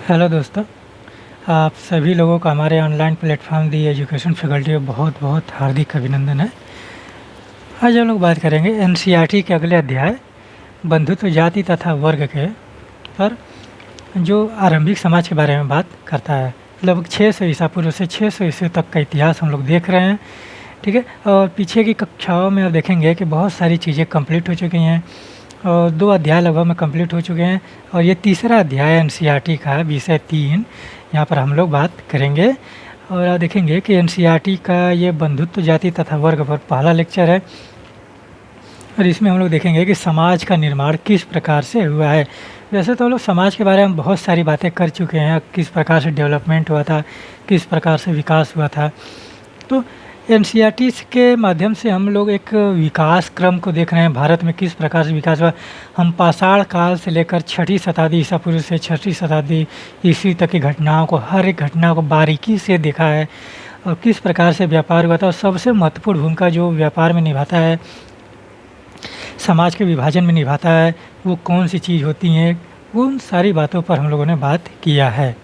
Hello दोस्तों, आप सभी लोगों का हमारे ऑनलाइन प्लेटफॉर्म दी एजुकेशन फैकल्टी में बहुत बहुत हार्दिक अभिनंदन है। आज हम लोग बात करेंगे एनसीईआरटी के अगले अध्याय बंधुत्व जाति तथा वर्ग के पर, जो आरंभिक समाज के बारे में बात करता है। लगभग 600 ईसा पूर्व से 600 ईस्वी तक का इतिहास हम लोग देख रहे हैं। ठीक है, और पीछे की कक्षाओं में आप देखेंगे कि बहुत सारी चीज़ें कंप्लीट हो चुकी हैं और 2 अध्याय लगभग में कंप्लीट हो चुके हैं और ये तीसरा अध्याय एनसीईआरटी का विषय 3 यहाँ पर हम लोग बात करेंगे। और आप देखेंगे कि एनसीईआरटी का ये बंधुत्व जाति तथा वर्ग पर पहला लेक्चर है और इसमें हम लोग देखेंगे कि समाज का निर्माण किस प्रकार से हुआ है। वैसे तो हम लोग समाज के बारे में बहुत सारी बातें कर चुके हैं, किस प्रकार से डेवलपमेंट हुआ था, किस प्रकार से विकास हुआ था। तो एनसीईआरटी के माध्यम से हम लोग एक विकास क्रम को देख रहे हैं, भारत में किस प्रकार से विकास हुआ। हम पाषाण काल से लेकर 6वीं शताब्दी ईसा पूर्व से 6वीं शताब्दी ईस्वी तक की घटनाओं को, हर एक घटना को बारीकी से देखा है और किस प्रकार से व्यापार हुआ था। और सबसे महत्वपूर्ण भूमिका जो व्यापार में निभाता है, समाज के विभाजन में निभाता है, वो कौन सी चीज़ होती हैं, उन सारी बातों पर हम लोगों ने बात किया है।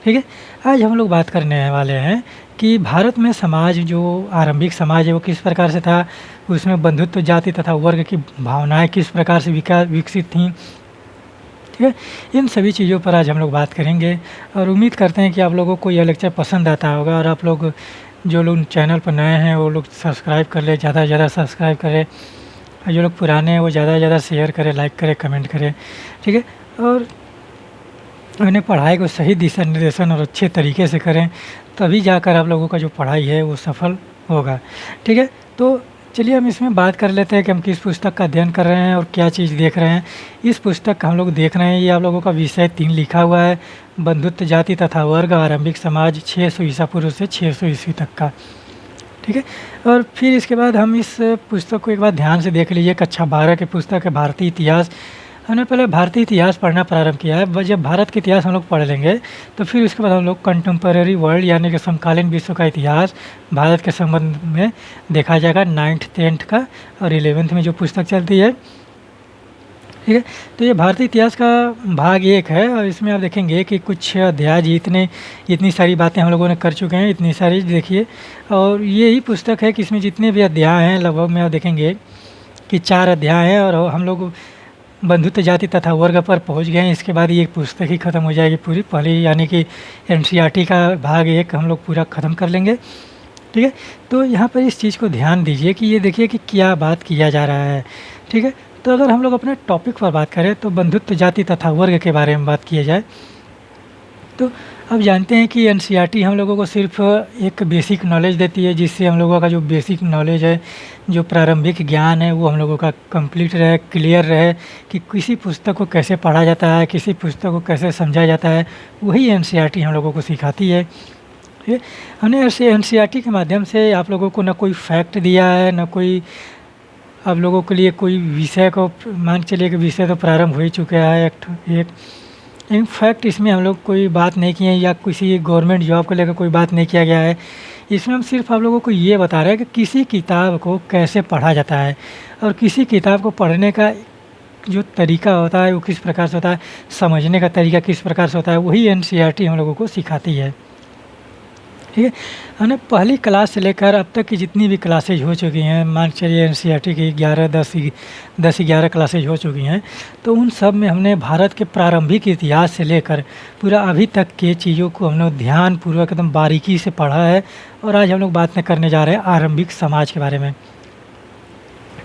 ठीक है, आज हम लोग बात करने वाले हैं कि भारत में समाज, जो आरंभिक समाज है वो किस प्रकार से था, उसमें बंधुत्व जाति तथा वर्ग की भावनाएं किस प्रकार से विकसित थीं। ठीक है, इन सभी चीज़ों पर आज हम लोग बात करेंगे और उम्मीद करते हैं कि आप लोगों को यह लेक्चर पसंद आता होगा। और आप लोग जो लोग चैनल पर नए हैं वो लोग सब्सक्राइब कर ले, ज़्यादा से ज़्यादा सब्सक्राइब करें, और जो लोग पुराने हैं वो ज़्यादा से ज़्यादा शेयर करें, लाइक करें, कमेंट करें। ठीक है, और उन्हें पढ़ाई को सही दिशा निर्देशन और अच्छे तरीके से करें, तभी जाकर आप लोगों का जो पढ़ाई है वो सफल होगा। ठीक है, तो चलिए हम इसमें बात कर लेते हैं कि हम किस पुस्तक का अध्ययन कर रहे हैं और क्या चीज़ देख रहे हैं। इस पुस्तक का हम लोग देख रहे हैं, ये आप लोगों का विषय 3 लिखा हुआ है, बंधुत्व जाति तथा वर्ग आरंभिक समाज 600 ईसा पूर्व से 600 ईस्वी तक का। ठीक है, और फिर इसके बाद हम इस पुस्तक को एक बार ध्यान से देख लीजिए। कक्षा 12 की पुस्तक है भारतीय इतिहास। हमने पहले भारतीय इतिहास पढ़ना प्रारंभ किया है। जब भारत के इतिहास हम लोग पढ़ लेंगे तो फिर उसके बाद हम लोग कंटेम्परेरी वर्ल्ड यानी कि समकालीन विश्व का इतिहास भारत के संबंध में देखा जाएगा, 9th 10th का और 11th में जो पुस्तक चलती है। ठीक है, तो ये भारतीय इतिहास का भाग 1 है और इसमें आप देखेंगे कि कुछ अध्याय इतनी सारी बातें हम लोगों ने कर चुके हैं, इतनी सारी देखिए। और ये ही पुस्तक है कि इसमें जितने भी अध्याय हैं लगभग में आप देखेंगे कि 4 अध्याय हैं और हम लोग बंधुत्व जाति तथा वर्ग पर पहुंच गए हैं। इसके बाद ये पुस्तक ही ख़त्म हो जाएगी पूरी, पहली यानी कि एनसीईआरटी का भाग 1 हम लोग पूरा ख़त्म कर लेंगे। ठीक है, तो यहाँ पर इस चीज़ को ध्यान दीजिए कि ये देखिए कि क्या बात किया जा रहा है। ठीक है, तो अगर हम लोग अपने टॉपिक पर बात करें तो बंधुत्व जाति तथा वर्ग के बारे में बात किया जाए तो अब जानते हैं कि एनसीईआरटी हम लोगों को सिर्फ एक बेसिक नॉलेज देती है, जिससे हम लोगों का जो बेसिक नॉलेज है, जो प्रारंभिक ज्ञान है वो हम लोगों का कंप्लीट रहे, क्लियर रहे कि किसी पुस्तक को कैसे पढ़ा जाता है, किसी पुस्तक को कैसे समझा जाता है, वही एनसीईआरटी हम लोगों को सिखाती है। ठीक है, हमने एनसीईआरटी के माध्यम से आप लोगों को ना कोई फैक्ट दिया है, ना कोई आप लोगों के लिए कोई विषय को, मान के चलिए कि विषय तो प्रारंभ हो ही चुका है एक इनफैक्ट इसमें हम लोग कोई बात नहीं किए या किसी गवर्नमेंट जॉब को लेकर कोई बात नहीं किया गया है। इसमें हम सिर्फ आप लोगों को ये बता रहे हैं कि किसी किताब को कैसे पढ़ा जाता है और किसी किताब को पढ़ने का जो तरीका होता है वो किस प्रकार से होता है, समझने का तरीका किस प्रकार से होता है, वही एनसीईआरटी हम लोगों को सिखाती है। ठीक है, हमने पहली क्लास से लेकर अब तक की जितनी भी क्लासेज हो चुकी हैं, मान चलिए एनसीईआरटी की 10-11 क्लासेज हो चुकी हैं, तो उन सब में हमने भारत के प्रारंभिक इतिहास से लेकर पूरा अभी तक के चीज़ों को हम लोग ध्यानपूर्वक एकदम बारीकी से पढ़ा है। और आज हम लोग बात करने जा रहे हैं आरंभिक समाज के बारे में।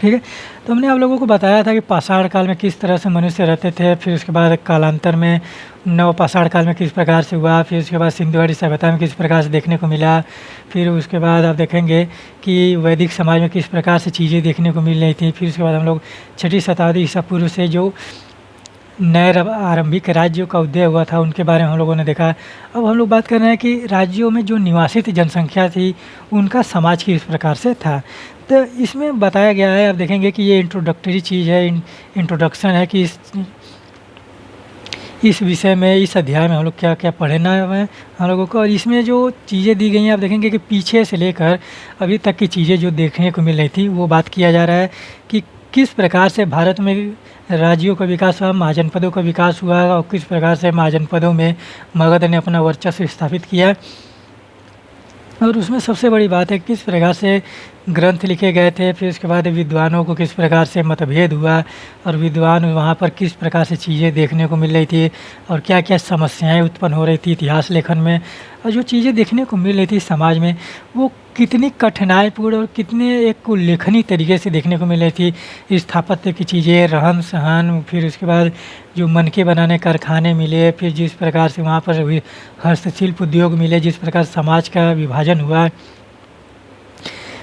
ठीक है, तो हमने आप लोगों को बताया था कि पाषाण काल में किस तरह से मनुष्य रहते थे, फिर उसके बाद कालांतर में नव पाषाण काल में किस प्रकार से हुआ, फिर उसके बाद सिंधु घाटी सभ्यता में किस प्रकार से देखने को मिला, फिर उसके बाद आप देखेंगे कि वैदिक समाज में किस प्रकार से चीज़ें देखने को मिल रही थी। फिर उसके बाद हम लोग 6वीं शताब्दी ईसा पूर्व से जो नए आरंभिक राज्यों का उदय हुआ था उनके बारे में हम लोगों ने देखा। अब हम लोग बात कर रहे हैं कि राज्यों में जो निवासित जनसंख्या थी उनका समाज किस प्रकार से था। तो इसमें बताया गया है, आप देखेंगे कि ये इंट्रोडक्टरी चीज़ है, इंट्रोडक्शन है कि इस विषय में, इस अध्याय में हम लोग क्या क्या पढ़ना है हम लोगों को। और इसमें जो चीज़ें दी गई हैं आप देखेंगे कि पीछे से लेकर अभी तक की चीज़ें जो देखने को मिल रही थी वो बात किया जा रहा है कि किस प्रकार से भारत में राज्यों का विकास हुआ, महाजनपदों का विकास हुआ और किस प्रकार से महाजनपदों में मगध ने अपना वर्चस्व स्थापित किया। और उसमें सबसे बड़ी बात है किस प्रकार से ग्रंथ लिखे गए थे, फिर उसके बाद विद्वानों को किस प्रकार से मतभेद हुआ और विद्वान वहाँ पर किस प्रकार से चीज़ें देखने को मिल रही थी और क्या क्या समस्याएं उत्पन्न हो रही थी इतिहास लेखन में, और जो चीज़ें देखने को मिल रही थी समाज में वो कितनी कठिनाईपूर्ण और कितने एक उल्लेखनीय तरीके से देखने को मिल रही थी। स्थापत्य की चीज़ें, रहन सहन, फिर उसके बाद जो मनके बनाने कारखाने मिले, फिर जिस प्रकार से वहाँ पर हस्तशिल्प उद्योग मिले, जिस प्रकार समाज का विभाजन हुआ,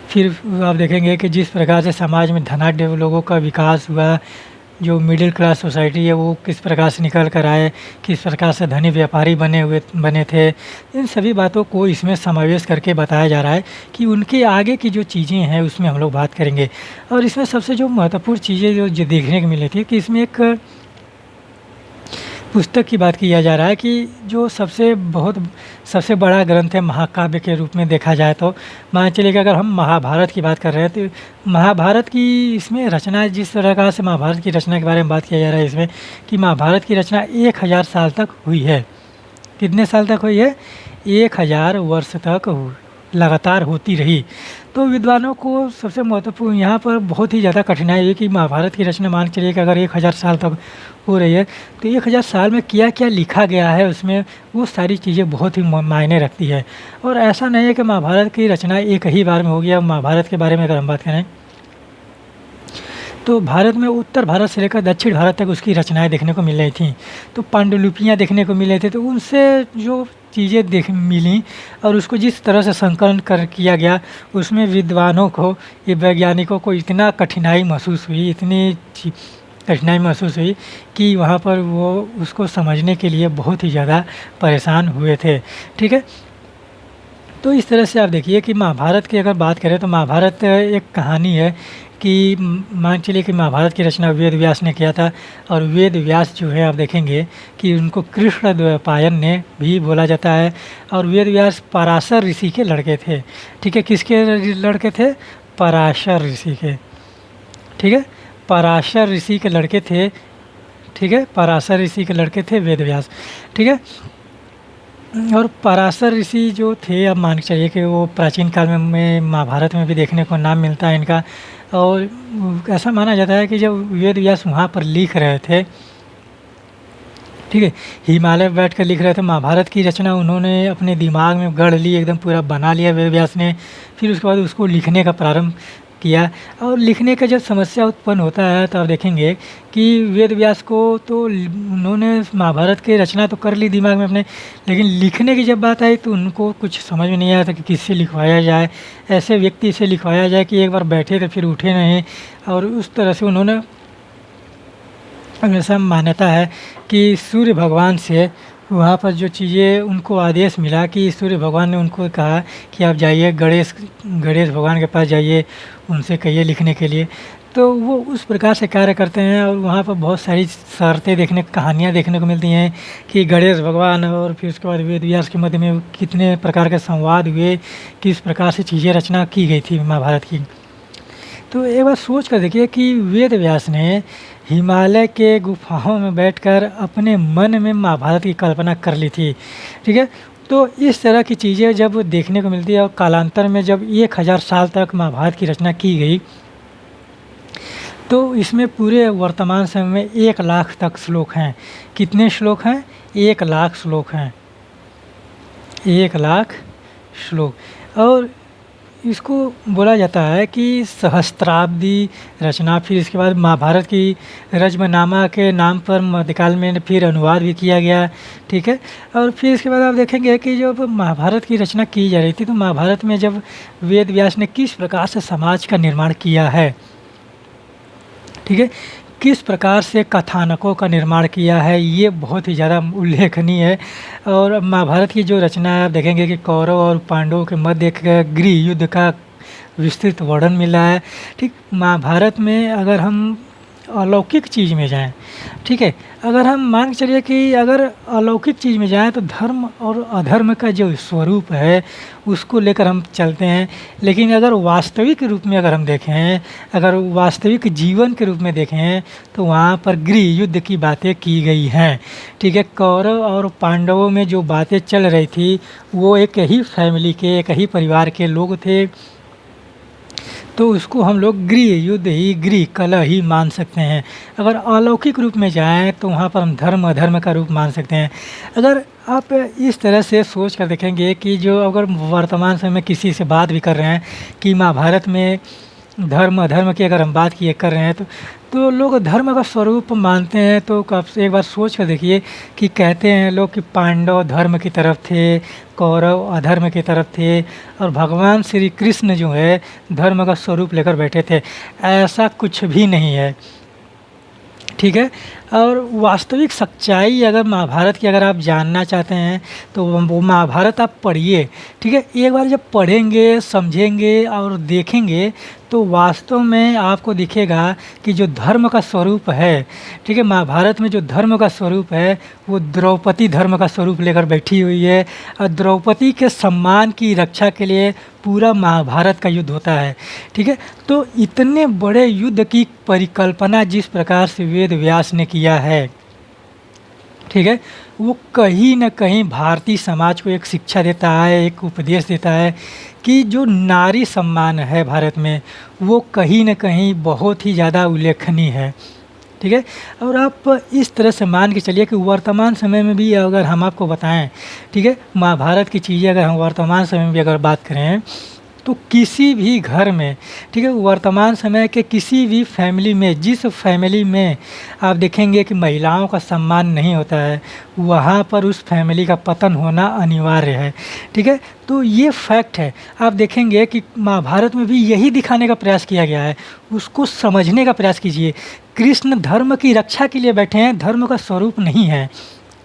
फिर आप देखेंगे कि जिस प्रकार से समाज में धनाढ्य लोगों का विकास हुआ, जो मिडिल क्लास सोसाइटी है वो किस प्रकार से निकल कर आए, किस प्रकार से धनी व्यापारी बने थे, इन सभी बातों को इसमें समावेश करके बताया जा रहा है कि उनके आगे की जो चीज़ें हैं उसमें हम लोग बात करेंगे। और इसमें सबसे जो महत्वपूर्ण चीज़ें जो देखने को मिली थी कि इसमें एक पुस्तक की बात किया जा रहा है कि जो सबसे बड़ा ग्रंथ है महाकाव्य के रूप में देखा जाए तो मान चलिए कि अगर हम महाभारत की बात कर रहे हैं तो महाभारत की इसमें रचना, जिस प्रकार से महाभारत की रचना के बारे में बात किया जा रहा है इसमें कि महाभारत की रचना 1000 साल तक हुई है। कितने साल तक हुई है? 1000 वर्ष तक लगातार होती रही। तो विद्वानों को सबसे महत्वपूर्ण यहाँ पर बहुत ही ज़्यादा कठिनाई है कि महाभारत की रचना मान चलिए कि अगर 1000 साल तक हो रही है तो 1000 साल में क्या क्या लिखा गया है उसमें वो सारी चीज़ें बहुत ही मायने रखती है। और ऐसा नहीं है कि महाभारत की रचना एक ही बार में हो गया। महाभारत के बारे में अगर हम बात करें तो भारत में उत्तर भारत से लेकर दक्षिण भारत तक उसकी रचनाएं देखने को मिल रही थी। तो पांडुलिपियाँ देखने को मिल रही थी, तो उनसे जो चीज़ें देख मिली और उसको जिस तरह से संकलन किया गया उसमें विद्वानों को, ये वैज्ञानिकों को इतना कठिनाई महसूस हुई, कठिनाई महसूस हुई कि वहाँ पर वो उसको समझने के लिए बहुत ही ज़्यादा परेशान हुए थे। ठीक है, तो इस तरह से आप देखिए कि महाभारत की अगर बात करें तो महाभारत एक कहानी है कि मान चलिए कि महाभारत की रचना वेद व्यास ने किया था। और वेद व्यास जो है आप देखेंगे कि उनको कृष्ण द्वैपायन ने भी बोला जाता है। और वेद व्यास पराशर ऋषि के लड़के थे। ठीक है, किसके लड़के थे? पराशर ऋषि के। ठीक है, पराशर ऋषि के लड़के थे। ठीक है, पराशर ऋषि के लड़के थे वेद व्यास। ठीक है, और पराशर ऋषि जो थे, अब मान के चलिए कि वो प्राचीन काल में महाभारत में भी देखने को नाम मिलता है इनका। और ऐसा माना जाता है कि जब वेद व्यास वहाँ पर लिख रहे थे, ठीक है, हिमालय बैठ कर लिख रहे थे, महाभारत की रचना उन्होंने अपने दिमाग में गढ़ ली, एकदम पूरा बना लिया वेद व्यास ने। फिर उसके बाद उसको लिखने का प्रारंभ किया। और लिखने का जब समस्या उत्पन्न होता है तो आप देखेंगे कि वेद व्यास को तो उन्होंने महाभारत की रचना तो कर ली दिमाग में अपने, लेकिन लिखने की जब बात आई तो उनको कुछ समझ में नहीं आया था कि किससे लिखवाया जाए, ऐसे व्यक्ति से लिखवाया जाए कि एक बार बैठे तो फिर उठे नहीं। और उस तरह से उन्होंने, ऐसा मान्यता है कि सूर्य भगवान से वहाँ पर जो चीज़ें उनको आदेश मिला कि सूर्य भगवान ने उनको कहा कि आप जाइए गणेश भगवान के पास जाइए, उनसे कहिए लिखने के लिए। तो वो उस प्रकार से कार्य करते हैं। और वहाँ पर बहुत सारी शर्तें कहानियाँ देखने को मिलती हैं कि गणेश भगवान और फिर उसके बाद वेद व्यास के मध्य में कितने प्रकार के संवाद हुए, किस प्रकार से चीज़ें रचना की गई थी महाभारत की। तो एक बार सोच कर देखिए कि वेद व्यास ने हिमालय के गुफाओं में बैठकर अपने मन में महाभारत की कल्पना कर ली थी। ठीक है, तो इस तरह की चीज़ें जब देखने को मिलती है और कालांतर में जब 1000 साल तक महाभारत की रचना की गई तो इसमें पूरे वर्तमान समय में 1 लाख तक श्लोक हैं। कितने श्लोक हैं? 1 लाख श्लोक हैं। 1 लाख श्लोक। और इसको बोला जाता है कि सहस्त्राब्दी रचना। फिर इसके बाद महाभारत की रजमनामा के नाम पर मध्यकाल में फिर अनुवाद भी किया गया। ठीक है, और फिर इसके बाद आप देखेंगे कि जब महाभारत की रचना की जा रही थी तो महाभारत में जब वेद व्यास ने किस प्रकार से समाज का निर्माण किया है, ठीक है, किस प्रकार से कथानकों का निर्माण किया है, ये बहुत ही ज़्यादा उल्लेखनीय है। और महाभारत की जो रचना है आप देखेंगे कि कौरव और पांडवों के मध्य एक गृह युद्ध का विस्तृत वर्णन मिला है। ठीक, महाभारत में अगर हम अलौकिक चीज़ में जाएं, ठीक है। अगर हम मान के चलिए कि अगर अलौकिक चीज़ में जाएँ तो धर्म और अधर्म का जो स्वरूप है उसको लेकर हम चलते हैं। लेकिन अगर वास्तविक रूप में अगर हम देखें, अगर वास्तविक जीवन के रूप में देखें तो वहाँ पर गृह युद्ध की बातें की गई हैं। ठीक है। कौरव और पांडवों में जो बातें चल रही थी वो एक ही फैमिली के, एक ही परिवार के लोग थे, तो उसको हम लोग गृह युद्ध ही, गृह कलह ही मान सकते हैं। अगर अलौकिक रूप में जाएँ तो वहाँ पर हम धर्म अधर्म का रूप मान सकते हैं। अगर आप इस तरह से सोच कर देखेंगे कि जो अगर वर्तमान समय में किसी से बात भी कर रहे हैं कि महाभारत में धर्म अधर्म की अगर हम बात किए कर रहे हैं तो लोग धर्म का स्वरूप मानते हैं। तो आप एक बार सोच कर देखिए कि कहते हैं लोग कि पांडव धर्म की तरफ थे, कौरव अधर्म की तरफ थे, और भगवान श्री कृष्ण जो है धर्म का स्वरूप लेकर बैठे थे। ऐसा कुछ भी नहीं है। ठीक है। और वास्तविक सच्चाई अगर महाभारत की अगर आप जानना चाहते हैं तो वो महाभारत आप पढ़िए। ठीक है। एक बार जब पढ़ेंगे, समझेंगे और देखेंगे तो वास्तव में आपको दिखेगा कि जो धर्म का स्वरूप है, ठीक है, महाभारत में जो धर्म का स्वरूप है वो द्रौपदी धर्म का स्वरूप लेकर बैठी हुई है। और द्रौपदी के सम्मान की रक्षा के लिए पूरा महाभारत का युद्ध होता है। ठीक है। तो इतने बड़े युद्ध की परिकल्पना जिस प्रकार से वेद व्यास ने किया है, ठीक है, वो कहीं न कहीं भारतीय समाज को एक शिक्षा देता है, एक उपदेश देता है कि जो नारी सम्मान है भारत में वो कहीं न कहीं बहुत ही ज़्यादा उल्लेखनीय है। ठीक है। और आप इस तरह से मान के चलिए कि वर्तमान समय में भी अगर हम आपको बताएं, ठीक है, महाभारत की चीज़ें अगर हम वर्तमान समय में भी अगर बात करें तो किसी भी घर में, ठीक है, वर्तमान समय के किसी भी फैमिली में, जिस फैमिली में आप देखेंगे कि महिलाओं का सम्मान नहीं होता है वहाँ पर उस फैमिली का पतन होना अनिवार्य है। ठीक है। तो ये फैक्ट है। आप देखेंगे कि महाभारत में भी यही दिखाने का प्रयास किया गया है। उसको समझने का प्रयास कीजिए। कृष्ण धर्म की रक्षा के लिए बैठे हैं, धर्म का स्वरूप नहीं है।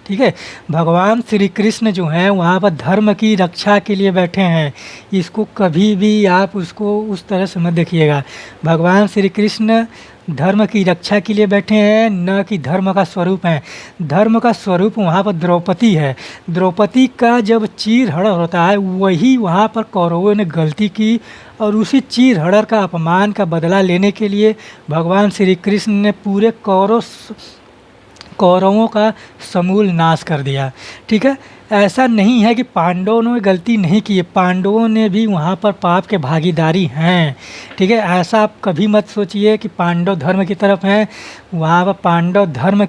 ठीक है। भगवान श्री कृष्ण जो हैं वहाँ पर धर्म की रक्षा के लिए बैठे हैं। इसको कभी भी आप उसको उस तरह से मत देखिएगा। भगवान श्री कृष्ण धर्म की रक्षा के लिए बैठे हैं, न कि धर्म का स्वरूप हैं। धर्म का स्वरूप वहाँ पर द्रौपदी है। द्रौपदी का जब चीर हरण होता है वही वहाँ पर कौरवों ने गलती की, और उसी चीर हरण का अपमान का बदला लेने के लिए भगवान श्री कृष्ण ने पूरे कौरवों का समूल नाश कर दिया। ठीक है। ऐसा नहीं है कि पांडवों ने गलती नहीं की है, पांडवों ने भी वहाँ पर पाप के भागीदारी हैं। ठीक है। ऐसा आप कभी मत सोचिए कि पांडव धर्म की तरफ हैं। वहाँ पर पांडव धर्म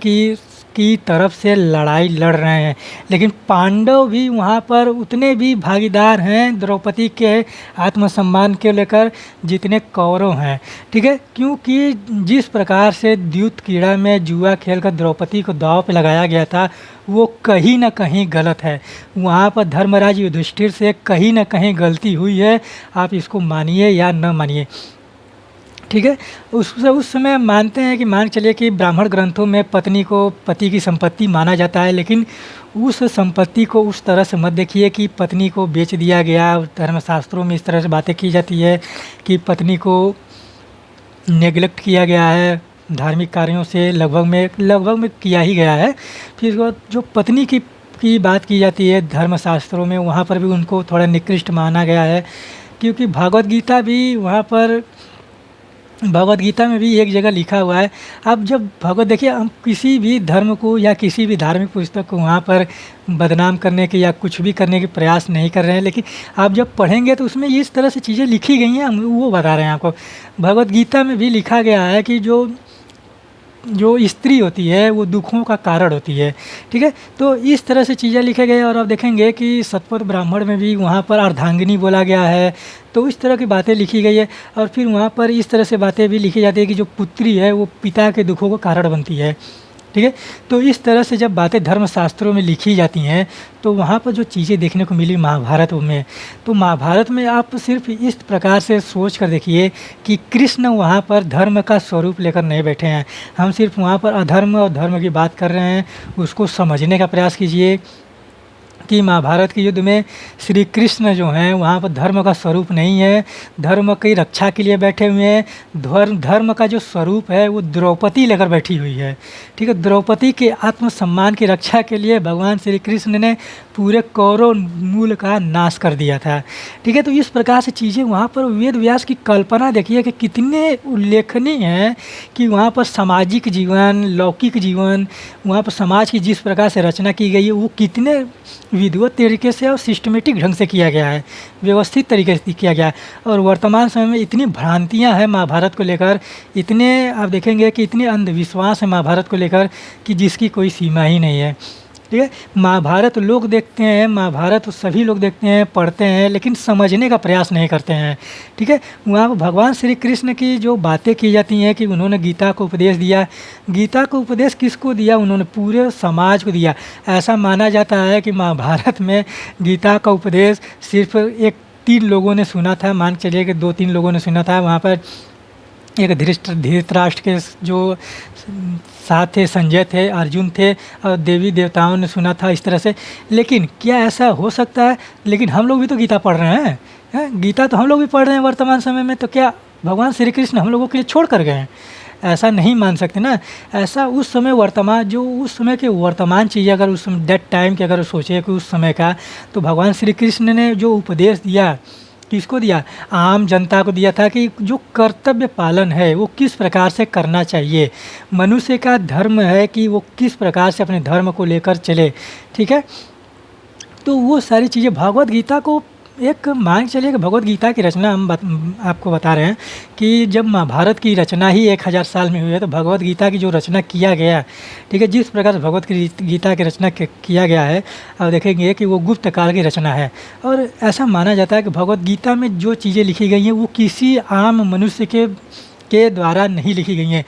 की तरफ से लड़ाई लड़ रहे हैं, लेकिन पांडव भी वहाँ पर उतने भी भागीदार हैं द्रौपदी के आत्मसम्मान के लेकर जितने कौरव हैं। ठीक है। क्योंकि जिस प्रकार से द्यूत क्रीड़ा में जुआ खेलकर द्रौपदी को दांव पे लगाया गया था वो कहीं ना कहीं गलत है। वहाँ पर धर्मराज युधिष्ठिर से कहीं ना कहीं गलती हुई है, आप इसको मानिए या न मानिए। ठीक है। उस समय मानते हैं कि मान चलिए कि ब्राह्मण ग्रंथों में पत्नी को पति की संपत्ति माना जाता है, लेकिन उस संपत्ति को उस तरह से मत देखिए कि पत्नी को बेच दिया गया। धर्मशास्त्रों में इस तरह से बातें की जाती है कि पत्नी को नेग्लेक्ट किया गया है, धार्मिक कार्यों से लगभग में किया ही गया है। फिर जो पत्नी की बात की जाती है धर्मशास्त्रों में, वहाँ पर भी उनको थोड़ा निकृष्ट माना गया है, क्योंकि भगवद गीता में भी एक जगह लिखा हुआ है। अब जब देखिए हम किसी भी धर्म को या किसी भी धार्मिक पुस्तक को वहाँ पर बदनाम करने के या कुछ भी करने के प्रयास नहीं कर रहे हैं, लेकिन आप जब पढ़ेंगे तो उसमें इस तरह से चीज़ें लिखी गई हैं, हम वो बता रहे हैं आपको। भगवद गीता में भी लिखा गया है कि जो स्त्री होती है वो दुखों का कारण होती है। ठीक है। तो इस तरह से चीज़ें लिखे गए। और आप देखेंगे कि सतपथ ब्राह्मण में भी वहाँ पर अर्धांगिनी बोला गया है, तो इस तरह की बातें लिखी गई है। और फिर वहाँ पर इस तरह से बातें भी लिखी जाती है कि जो पुत्री है वो पिता के दुखों का कारण बनती है। ठीक है। तो इस तरह से जब बातें धर्मशास्त्रों में लिखी जाती हैं तो वहाँ पर जो चीज़ें देखने को मिली महाभारत में, तो महाभारत में आप सिर्फ इस प्रकार से सोच कर देखिए कि कृष्ण वहाँ पर धर्म का स्वरूप लेकर नहीं बैठे हैं। हम सिर्फ वहाँ पर अधर्म और धर्म की बात कर रहे हैं, उसको समझने का प्रयास कीजिए। कि महाभारत के युद्ध में श्री कृष्ण जो हैं वहाँ पर धर्म का स्वरूप नहीं है, धर्म की रक्षा के लिए बैठे हुए हैं। धर्म का जो स्वरूप है वो द्रौपदी लेकर बैठी हुई है। ठीक है, द्रौपदी के आत्मसम्मान की रक्षा के लिए भगवान श्री कृष्ण ने पूरे कौरव मूल का नाश कर दिया था। ठीक है, तो इस प्रकार से चीज़ें वहाँ पर वेद व्यास की कल्पना देखिए कि कितने उल्लेखनीय हैं कि वहाँ पर सामाजिक जीवन, लौकिक जीवन, वहाँ पर समाज की जिस प्रकार से रचना की गई है वो कितने विधिवत तरीके से और सिस्टमेटिक ढंग से किया गया है, व्यवस्थित तरीके से किया गया है। और वर्तमान समय में इतनी भ्रांतियाँ हैं महाभारत को लेकर, इतने आप देखेंगे कि इतने अंधविश्वास हैं महाभारत को लेकर कि जिसकी कोई सीमा ही नहीं है। ठीक है, महाभारत लोग देखते हैं, महाभारत सभी लोग देखते हैं, पढ़ते हैं, लेकिन समझने का प्रयास नहीं करते हैं। ठीक है, वहाँ पर भगवान श्री कृष्ण की जो बातें की जाती हैं कि उन्होंने गीता को उपदेश दिया, गीता को उपदेश किसको दिया? उन्होंने पूरे समाज को दिया। ऐसा माना जाता है कि महाभारत में गीता का उपदेश सिर्फ 3 लोगों ने सुना था, मान के चलिए कि 2-3 लोगों ने सुना था। वहाँ पर एक धृतराष्ट्र के जो साथ थे, संजय थे, अर्जुन थे, और देवी देवताओं ने सुना था इस तरह से। लेकिन क्या ऐसा हो सकता है? लेकिन हम लोग भी तो गीता पढ़ रहे हैं, गीता तो हम लोग भी पढ़ रहे हैं वर्तमान समय में, तो क्या भगवान श्री कृष्ण हम लोगों के लिए छोड़ कर गए हैं? ऐसा नहीं मान सकते ना। ऐसा उस समय उस समय के वर्तमान चीज़ें अगर उस समय दैट टाइम के अगर सोचे कि उस समय का, तो भगवान श्री कृष्ण ने जो उपदेश दिया किसको दिया? आम जनता को दिया था कि जो कर्तव्य पालन है वो किस प्रकार से करना चाहिए, मनुष्य का धर्म है कि वो किस प्रकार से अपने धर्म को लेकर चले। ठीक है, तो वो सारी चीज़ें भगवत गीता को एक मान चलिए कि भगवत गीता की रचना हम आपको बता रहे हैं कि जब महाभारत की रचना ही 1000 साल में हुई है, तो भगवत गीता की जो रचना किया गया, ठीक है, जिस प्रकार भगवत गीता की रचना किया गया है, अब देखेंगे कि वो गुप्त काल की रचना है। और ऐसा माना जाता है कि भगवत गीता में जो चीज़ें लिखी गई हैं वो किसी आम मनुष्य के द्वारा नहीं लिखी गई हैं।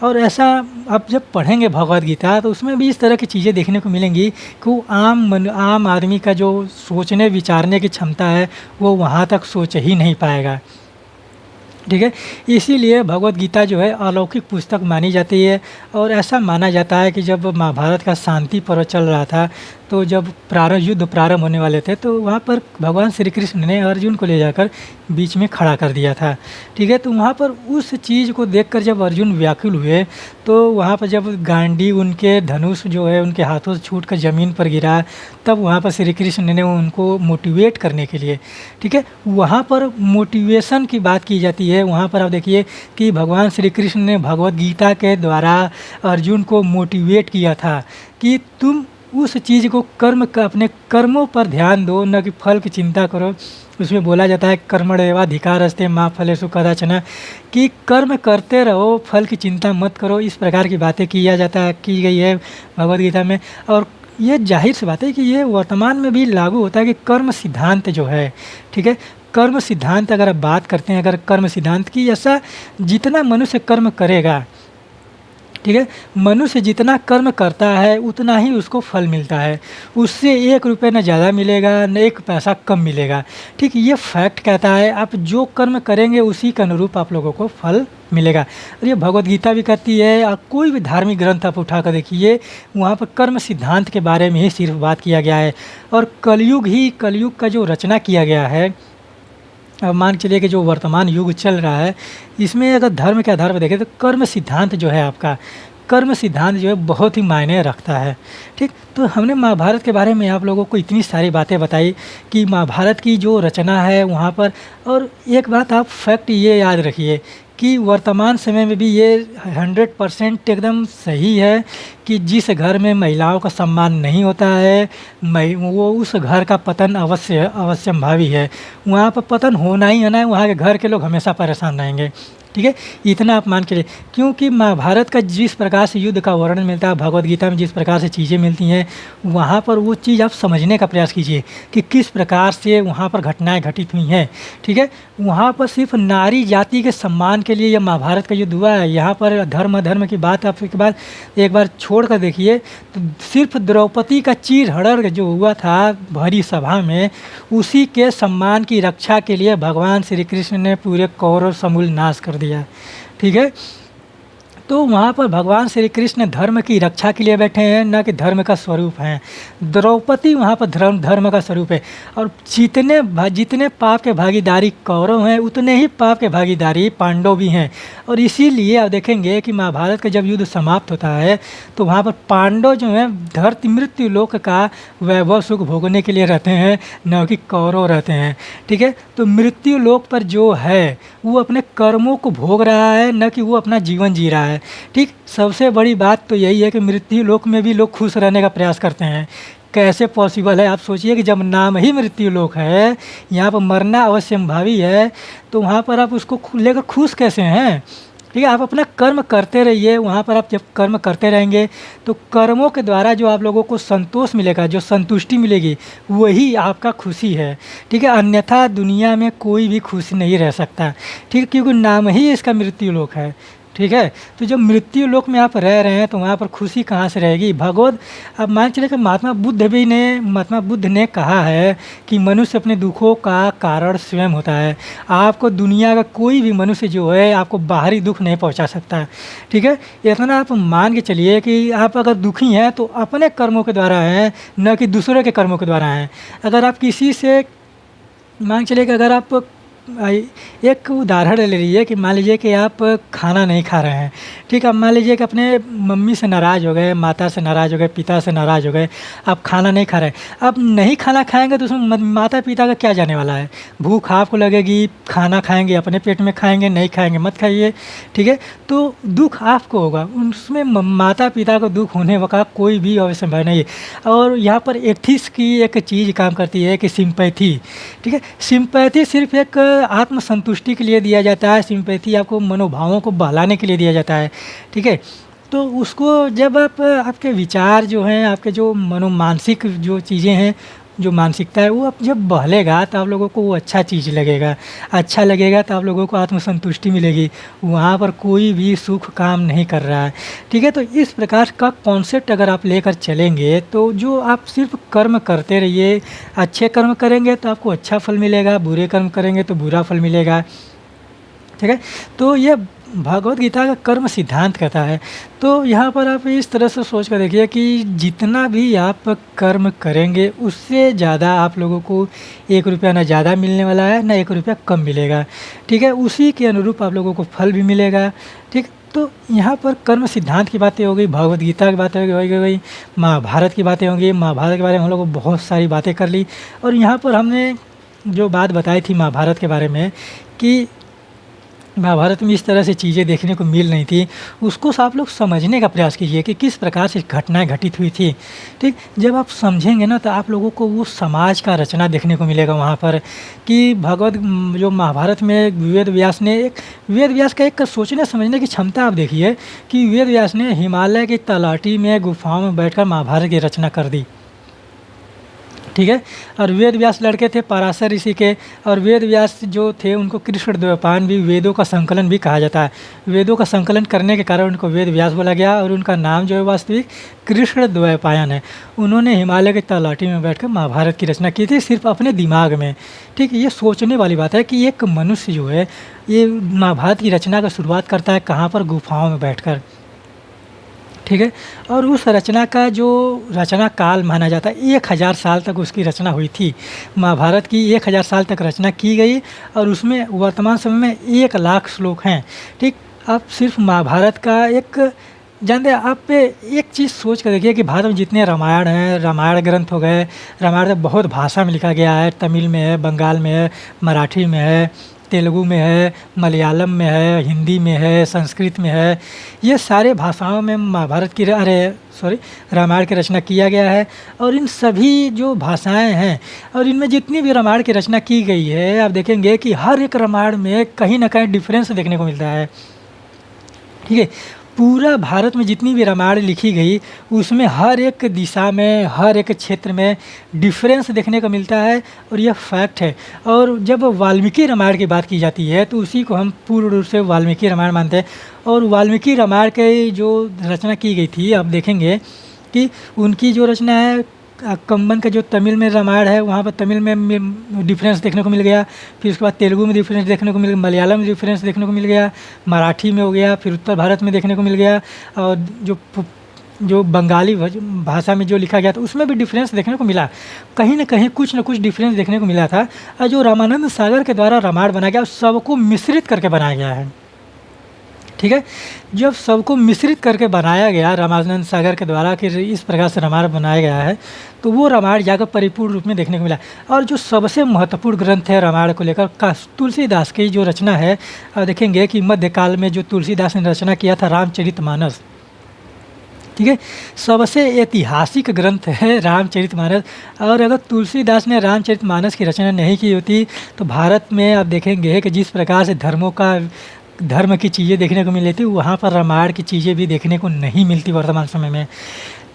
और ऐसा आप जब पढ़ेंगे भगवद गीता तो उसमें भी इस तरह की चीज़ें देखने को मिलेंगी कि वो आम आदमी का जो सोचने विचारने की क्षमता है वो वहाँ तक सोच ही नहीं पाएगा। ठीक है, इसीलिए भगवद गीता जो है अलौकिक पुस्तक मानी जाती है। और ऐसा माना जाता है कि जब महाभारत का शांति पर्व चल रहा था, तो जब युद्ध प्रारंभ होने वाले थे, तो वहाँ पर भगवान श्री कृष्ण ने अर्जुन को ले जाकर बीच में खड़ा कर दिया था। ठीक है, तो वहाँ पर उस चीज़ को देखकर जब अर्जुन व्याकुल हुए, तो वहाँ पर जब गांडी उनके धनुष जो है उनके हाथों से छूट कर ज़मीन पर गिरा, तब वहाँ पर श्री कृष्ण ने उनको मोटिवेट करने के लिए, ठीक है, वहाँ पर मोटिवेशन की बात की जाती है। वहाँ पर आप देखिए कि भगवान श्री कृष्ण ने भगवद गीता के द्वारा अर्जुन को मोटिवेट किया था कि तुम उस चीज़ को अपने कर्मों पर ध्यान दो, न कि फल की चिंता करो। उसमें बोला जाता है कर्मण्येवाधिकारस्ते मा फलेषु कदाचन, कि कर्म करते रहो, फल की चिंता मत करो। इस प्रकार की बातें की गई है भगवद गीता में। और ये जाहिर सी बात है कि ये वर्तमान में भी लागू होता है कि कर्म सिद्धांत जो है, ठीक है, कर्म सिद्धांत अगर आप बात करते हैं, अगर कर्म सिद्धांत की, ऐसा जितना मनुष्य कर्म करेगा, ठीक है, मनुष्य जितना कर्म करता है उतना ही उसको फल मिलता है। उससे 1 रुपये न ज़्यादा मिलेगा न 1 पैसा कम मिलेगा। ठीक, ये फैक्ट कहता है आप जो कर्म करेंगे उसी के अनुरूप आप लोगों को फल मिलेगा। और ये भगवद गीता भी कहती है, और कोई भी धार्मिक ग्रंथ आप उठा कर देखिए, वहाँ पर कर्म सिद्धांत के बारे में ही सिर्फ बात किया गया है। और कलयुग का जो रचना किया गया है, अब मान चलिए कि जो वर्तमान युग चल रहा है, इसमें अगर धर्म के आधार पर देखें तो कर्म सिद्धांत जो है, आपका कर्म सिद्धांत जो है बहुत ही मायने रखता है। ठीक, तो हमने महाभारत के बारे में आप लोगों को इतनी सारी बातें बताई कि महाभारत की जो रचना है वहाँ पर। और एक बात आप फैक्ट ये याद रखिए कि वर्तमान समय में भी ये 100% एकदम सही है कि जिस घर में महिलाओं का सम्मान नहीं होता है, वो उस घर का पतन अवश्यंभावी है। वहाँ पर पतन होना ही है, वहाँ के घर के लोग हमेशा परेशान रहेंगे। ठीक है, इतना आप मान के लिए, क्योंकि महाभारत का जिस प्रकार से युद्ध का वर्णन मिलता है, भगवद गीता में जिस प्रकार से चीज़ें मिलती हैं, वहाँ पर वो चीज़ आप समझने का प्रयास कीजिए कि किस प्रकार से वहाँ पर घटनाएं घटित हुई हैं। ठीक है, वहाँ पर सिर्फ नारी जाति के सम्मान के लिए यह महाभारत का युद्ध हुआ है। यहाँ पर धर्म की बात आप एक बार छोड़ कर देखिए, तो सिर्फ द्रौपदी का चीर-हरण जो हुआ था भरी सभा में, उसी के सम्मान की रक्षा के लिए भगवान श्री कृष्ण ने पूरे कौरव समूल नाश कर दिया। ठीक है, तो वहाँ पर भगवान श्री कृष्ण धर्म की रक्षा के लिए बैठे हैं, न कि धर्म का स्वरूप हैं। द्रौपदी वहाँ पर धर्म का स्वरूप है। और जितने पाप के भागीदारी कौरव हैं, उतने ही पाप के भागीदारी पांडव भी हैं। और इसीलिए आप देखेंगे कि महाभारत का जब युद्ध समाप्त होता है तो वहाँ पर पांडव जो हैं धरती मृत्यु लोक का वैभव सुख भोगने के लिए रहते हैं, न कि कौरव रहते हैं। ठीक है, तो मृत्यु लोक पर जो है वो अपने कर्मों को भोग रहा है, न कि वो अपना जीवन जी रहा है। ठीक, सबसे बड़ी बात तो यही है कि मृत्यु लोक में भी लोग खुश रहने का प्रयास करते हैं। कैसे पॉसिबल है? आप सोचिए कि जब नाम ही मृत्यु लोक है, यहाँ पर मरना अवश्यंभावी है, तो वहाँ पर आप उसको लेकर खुश कैसे हैं? ठीक है, आप अपना कर्म करते रहिए। वहाँ पर आप जब कर्म करते रहेंगे तो कर्मों के द्वारा जो आप लोगों को संतोष मिलेगा, जो संतुष्टि मिलेगी, वही आपका खुशी है। ठीक है, अन्यथा दुनिया में कोई भी खुश नहीं रह सकता। ठीक है, क्योंकि नाम ही इसका मृत्यु लोक है। ठीक है, तो जब मृत्यु लोक में आप रह रहे हैं तो वहाँ पर खुशी कहाँ से रहेगी? भगवत अब मान चले कि महात्मा बुद्ध ने कहा है कि मनुष्य अपने दुखों का कारण स्वयं होता है। आपको दुनिया का कोई भी मनुष्य जो है आपको बाहरी दुख नहीं पहुँचा सकता। ठीक है, इतना आप मान के चलिए कि आप अगर दुखी हैं तो अपने कर्मों के द्वारा हैं, न कि दूसरे के कर्मों के द्वारा हैं। अगर आप किसी से मान चलिए कि अगर आप एक उदाहरण ले लीजिए कि मान लीजिए कि आप खाना नहीं खा रहे हैं। ठीक है, अब मान लीजिए कि अपने मम्मी से नाराज़ हो गए, माता से नाराज़ हो गए, पिता से नाराज़ हो गए, आप खाना नहीं खा रहे हैं। अब नहीं खाना खाएंगे तो उसमें माता पिता का क्या जाने वाला है? भूख आपको लगेगी, खाना खाएंगे अपने पेट में खाएंगे, नहीं खाएंगे मत खाइए। ठीक है, तो दुख आपको होगा, उसमें माता पिता को दुख होने का कोई भी अवश्य भय नहीं है। और यहाँ पर एथिक्स की एक चीज़ काम करती है कि सिंपैथी। ठीक है, सिंपैथी सिर्फ एक आत्मसंतुष्टि के लिए दिया जाता है। सिंपैथी आपको मनोभावों को बहलाने के लिए दिया जाता है। ठीक है, तो उसको जब आपके विचार जो हैं, आपके जो मनोमानसिक जो चीज़ें हैं, जो मानसिकता है, वो अब जब बहलेगा तो आप लोगों को वो अच्छा चीज़ लगेगा। अच्छा लगेगा तो आप लोगों को आत्मसंतुष्टि मिलेगी। वहाँ पर कोई भी सुख काम नहीं कर रहा है। ठीक है, तो इस प्रकार का कॉन्सेप्ट अगर आप लेकर चलेंगे तो जो आप सिर्फ कर्म करते रहिए। अच्छे कर्म करेंगे तो आपको अच्छा फल मिलेगा, बुरे कर्म करेंगे तो बुरा फल मिलेगा। ठीक है, तो ये भगवत गीता का कर्म सिद्धांत कहता है। तो यहाँ पर आप इस तरह से सोच कर देखिए कि जितना भी आप कर्म करेंगे उससे ज़्यादा आप लोगों को 1 रुपया ना ज़्यादा मिलने वाला है, ना 1 रुपया कम मिलेगा। ठीक है, उसी के अनुरूप आप लोगों को फल भी मिलेगा। ठीक, तो यहाँ पर कर्म सिद्धांत की बातें हो गई, भगवत गीता की बातें हो गई, महाभारत की बातें होंगी। महाभारत के बारे में हम लोग बहुत सारी बातें कर ली। और यहाँ पर हमने जो बात बताई थी महाभारत के बारे में कि महाभारत में इस तरह से चीज़ें देखने को मिल रही थी, उसको आप लोग समझने का प्रयास कीजिए कि किस प्रकार से घटनाएं घटित हुई थी। ठीक, जब आप समझेंगे ना तो आप लोगों को वो समाज का रचना देखने को मिलेगा वहाँ पर कि जो महाभारत में वेद व्यास का एक सोचने समझने की क्षमता आप देखिए कि वेद व्यास ने हिमालय की तलहटी में गुफाओं में बैठकर महाभारत की रचना कर दी। ठीक है, और वेद व्यास लड़के थे पराशर ऋषि के, और वेद व्यास जो थे उनको कृष्ण द्वैपायन भी, वेदों का संकलन भी कहा जाता है। वेदों का संकलन करने के कारण उनको वेद व्यास बोला गया और उनका नाम जो है वास्तविक कृष्ण द्वैपायन है। उन्होंने हिमालय की तलहटी में बैठकर महाभारत की रचना की थी सिर्फ अपने दिमाग में। ठीक, ये सोचने वाली बात है कि एक मनुष्य जो है ये महाभारत की रचना का शुरुआत करता है कहाँ पर? गुफाओं में बैठकर। ठीक है, और उस रचना का जो रचना काल माना जाता है 1000 साल तक उसकी रचना हुई थी। महाभारत की 1000 साल तक रचना की गई और उसमें वर्तमान समय में 1 लाख श्लोक हैं। ठीक, आप सिर्फ महाभारत का जानते हैं आप एक चीज़ सोच कर देखिए कि भारत में जितने रामायण हैं, रामायण ग्रंथ हो गए, रामायण तो बहुत भाषा में लिखा गया है। तमिल में है, बंगाल में है, मराठी में है, तेलुगु में है, मलयालम में है, हिंदी में है, संस्कृत में है। ये सारे भाषाओं में रामायण की रचना किया गया है। और इन सभी जो भाषाएं हैं और इनमें जितनी भी रामायण की रचना की गई है, आप देखेंगे कि हर एक रामायण में कहीं ना कहीं डिफरेंस देखने को मिलता है। ठीक है, पूरा भारत में जितनी भी रामायण लिखी गई उसमें हर एक दिशा में, हर एक क्षेत्र में डिफरेंस देखने को मिलता है और यह फैक्ट है। और जब वाल्मीकि रामायण की बात की जाती है तो उसी को हम पूर्ण रूप से वाल्मीकि रामायण मानते हैं। और वाल्मीकि रामायण की जो रचना की गई थी, आप देखेंगे कि उनकी जो रचना है कंबन का जो तमिल में रामायण है वहाँ पर तमिल में डिफरेंस देखने को मिल गया। फिर उसके बाद तेलुगु में डिफरेंस देखने को मिल गया, मलयालम में डिफरेंस देखने को मिल गया, मराठी में हो गया, फिर उत्तर भारत में देखने को मिल गया, और जो बंगाली भाषा में जो लिखा गया था उसमें भी डिफरेंस देखने को मिला। कहीं ना कहीं कुछ ना कुछ डिफरेंस देखने को मिला था। और जो रामानंद सागर के द्वारा रामायण बनाया गया, सबको मिश्रित करके बनाया गया है। ठीक है, जब सबको मिश्रित करके बनाया गया रामानंद सागर के द्वारा कि इस प्रकार से रामायण बनाया गया है, तो वो रामायण जाकर परिपूर्ण रूप में देखने को मिला। और जो सबसे महत्वपूर्ण ग्रंथ है रामायण को लेकर का तुलसीदास की जो रचना है, देखेंगे कि मध्यकाल में जो तुलसीदास ने रचना किया था रामचरितमानस, ठीक है, सबसे ऐतिहासिक ग्रंथ है रामचरितमानस। और अगर तुलसीदास ने रामचरितमानस की रचना नहीं की होती तो भारत में आप देखेंगे कि जिस प्रकार से धर्म की चीज़ें देखने को मिली थी, वहाँ पर रामायण की चीज़ें भी देखने को नहीं मिलती वर्तमान समय में।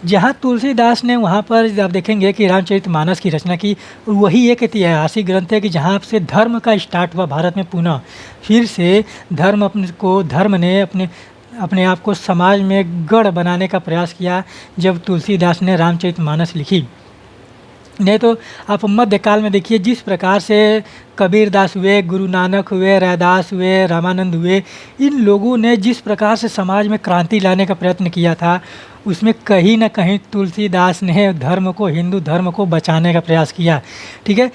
जहाँ तुलसीदास ने वहाँ पर आप देखेंगे कि रामचरितमानस की रचना की, वही एक ऐतिहासिक ग्रंथ है कि जहाँ से धर्म का स्टार्ट हुआ भारत में। पुनः फिर से धर्म ने अपने आप को समाज में गढ़ बनाने का प्रयास किया जब तुलसीदास ने रामचरितमानस लिखी। नहीं तो आप मध्यकाल में देखिए जिस प्रकार से कबीरदास हुए, गुरु नानक हुए, रैदास हुए, रामानंद हुए, इन लोगों ने जिस प्रकार से समाज में क्रांति लाने का प्रयत्न किया था, उसमें कहीं ना कहीं तुलसीदास ने हिंदू धर्म को बचाने का प्रयास किया। ठीक है,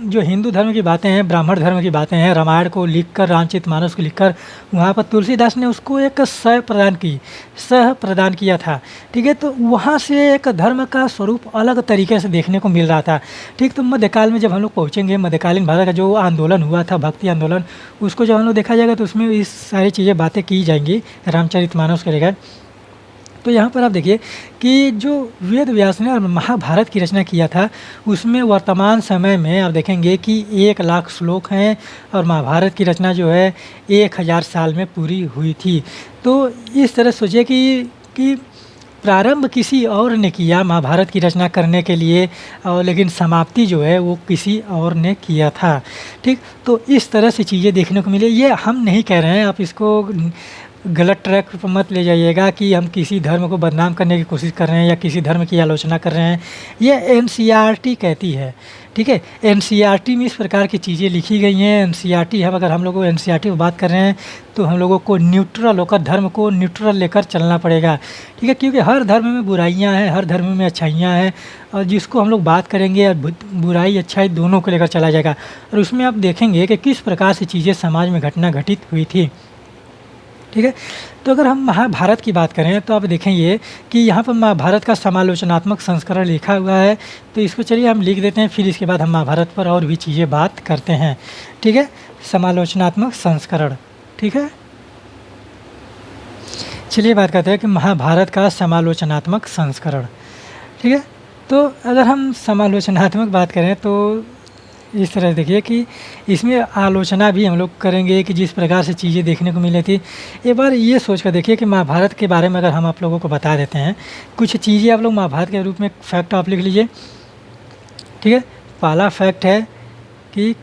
जो हिंदू धर्म की बातें हैं, ब्राह्मण धर्म की बातें हैं, रामायण को लिखकर, रामचरितमानस को लिखकर, वहाँ पर तुलसीदास ने उसको एक सह प्रदान किया था। ठीक है, तो वहाँ से एक धर्म का स्वरूप अलग तरीके से देखने को मिल रहा था। ठीक, तो मध्यकाल में जब हम लोग पहुँचेंगे, मध्यकालीन भारत का जो आंदोलन हुआ था, भक्ति आंदोलन, उसको जब हम लोग देखा जाएगा तो उसमें इस सारी चीज़ें बातें की जाएंगी रामचरितमानस को लेकर। तो यहाँ पर आप देखिए कि जो वेद व्यास ने महाभारत की रचना किया था, उसमें वर्तमान समय में आप देखेंगे कि 1,00,000 श्लोक हैं और महाभारत की रचना जो है 1000 साल में पूरी हुई थी। तो इस तरह सोचिए कि प्रारंभ किसी और ने किया महाभारत की रचना करने के लिए, और लेकिन समाप्ति जो है वो किसी और ने किया था। ठीक, तो इस तरह से चीज़ें देखने को मिले। ये हम नहीं कह रहे हैं, आप इसको गलत ट्रैक पर मत ले जाइएगा कि हम किसी धर्म को बदनाम करने की कोशिश कर रहे हैं या किसी धर्म की आलोचना कर रहे हैं। ये एनसीईआरटी कहती है। ठीक है, एनसीईआरटी में इस प्रकार की चीज़ें लिखी गई हैं। एनसीईआरटी है, अगर हम लोग एनसीईआरटी की बात कर रहे हैं तो हम लोगों को न्यूट्रल होकर, धर्म को न्यूट्रल लेकर चलना पड़ेगा। ठीक है, क्योंकि हर धर्म में बुराइयां हैं, हर धर्म में अच्छाइयां हैं, और जिसको हम लोग बात करेंगे बुराई अच्छाई दोनों को लेकर चला जाएगा। और उसमें आप देखेंगे कि किस प्रकार से चीज़ें समाज में घटित हुई थी। ठीक है, तो अगर हम महाभारत की बात करें तो आप देखेंगे कि यहाँ पर महाभारत का समालोचनात्मक संस्करण लिखा हुआ है, तो इसको चलिए हम लिख देते हैं, फिर इसके बाद हम महाभारत पर और भी चीज़ें बात करते हैं। ठीक है, समालोचनात्मक संस्करण। ठीक है, चलिए बात करते हैं कि महाभारत का समालोचनात्मक संस्करण। ठीक है, तो अगर हम समालोचनात्मक बात करें तो इस तरह देखिए कि इसमें आलोचना भी हम लोग करेंगे कि जिस प्रकार से चीज़ें देखने को मिली थी। एक बार ये सोच कर देखिए कि महाभारत के बारे में अगर हम आप लोगों को बता देते हैं कुछ चीज़ें, आप लोग महाभारत के रूप में फैक्ट आप लिख लीजिए। ठीक है, पहला फैक्ट है कि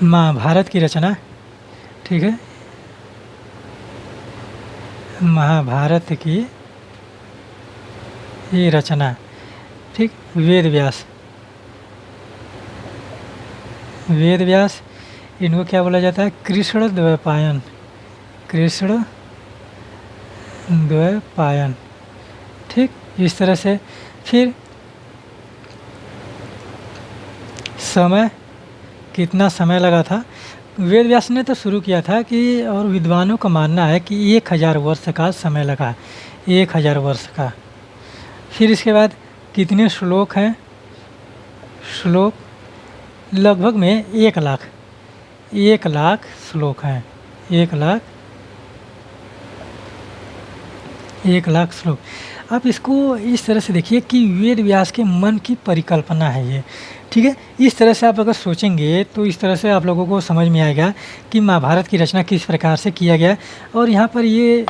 महाभारत की रचना, ठीक है, महाभारत की ये रचना, ठीक, वेद व्यास, इनको क्या बोला जाता है, कृष्ण द्वैपायन। ठीक, इस तरह से। फिर समय, कितना समय लगा था, वेद व्यास ने तो शुरू किया था कि, और विद्वानों का मानना है कि 1000 वर्ष का समय लगा, 1000 वर्ष का। फिर इसके बाद कितने श्लोक हैं, श्लोक लगभग में 1,00,000 श्लोक हैं, 1,00,000 श्लोक। आप इसको इस तरह से देखिए कि वेद व्यास के मन की परिकल्पना है ये। ठीक है, इस तरह से आप अगर सोचेंगे तो इस तरह से आप लोगों को समझ में आएगा कि महाभारत की रचना किस प्रकार से किया गया। और यहाँ पर ये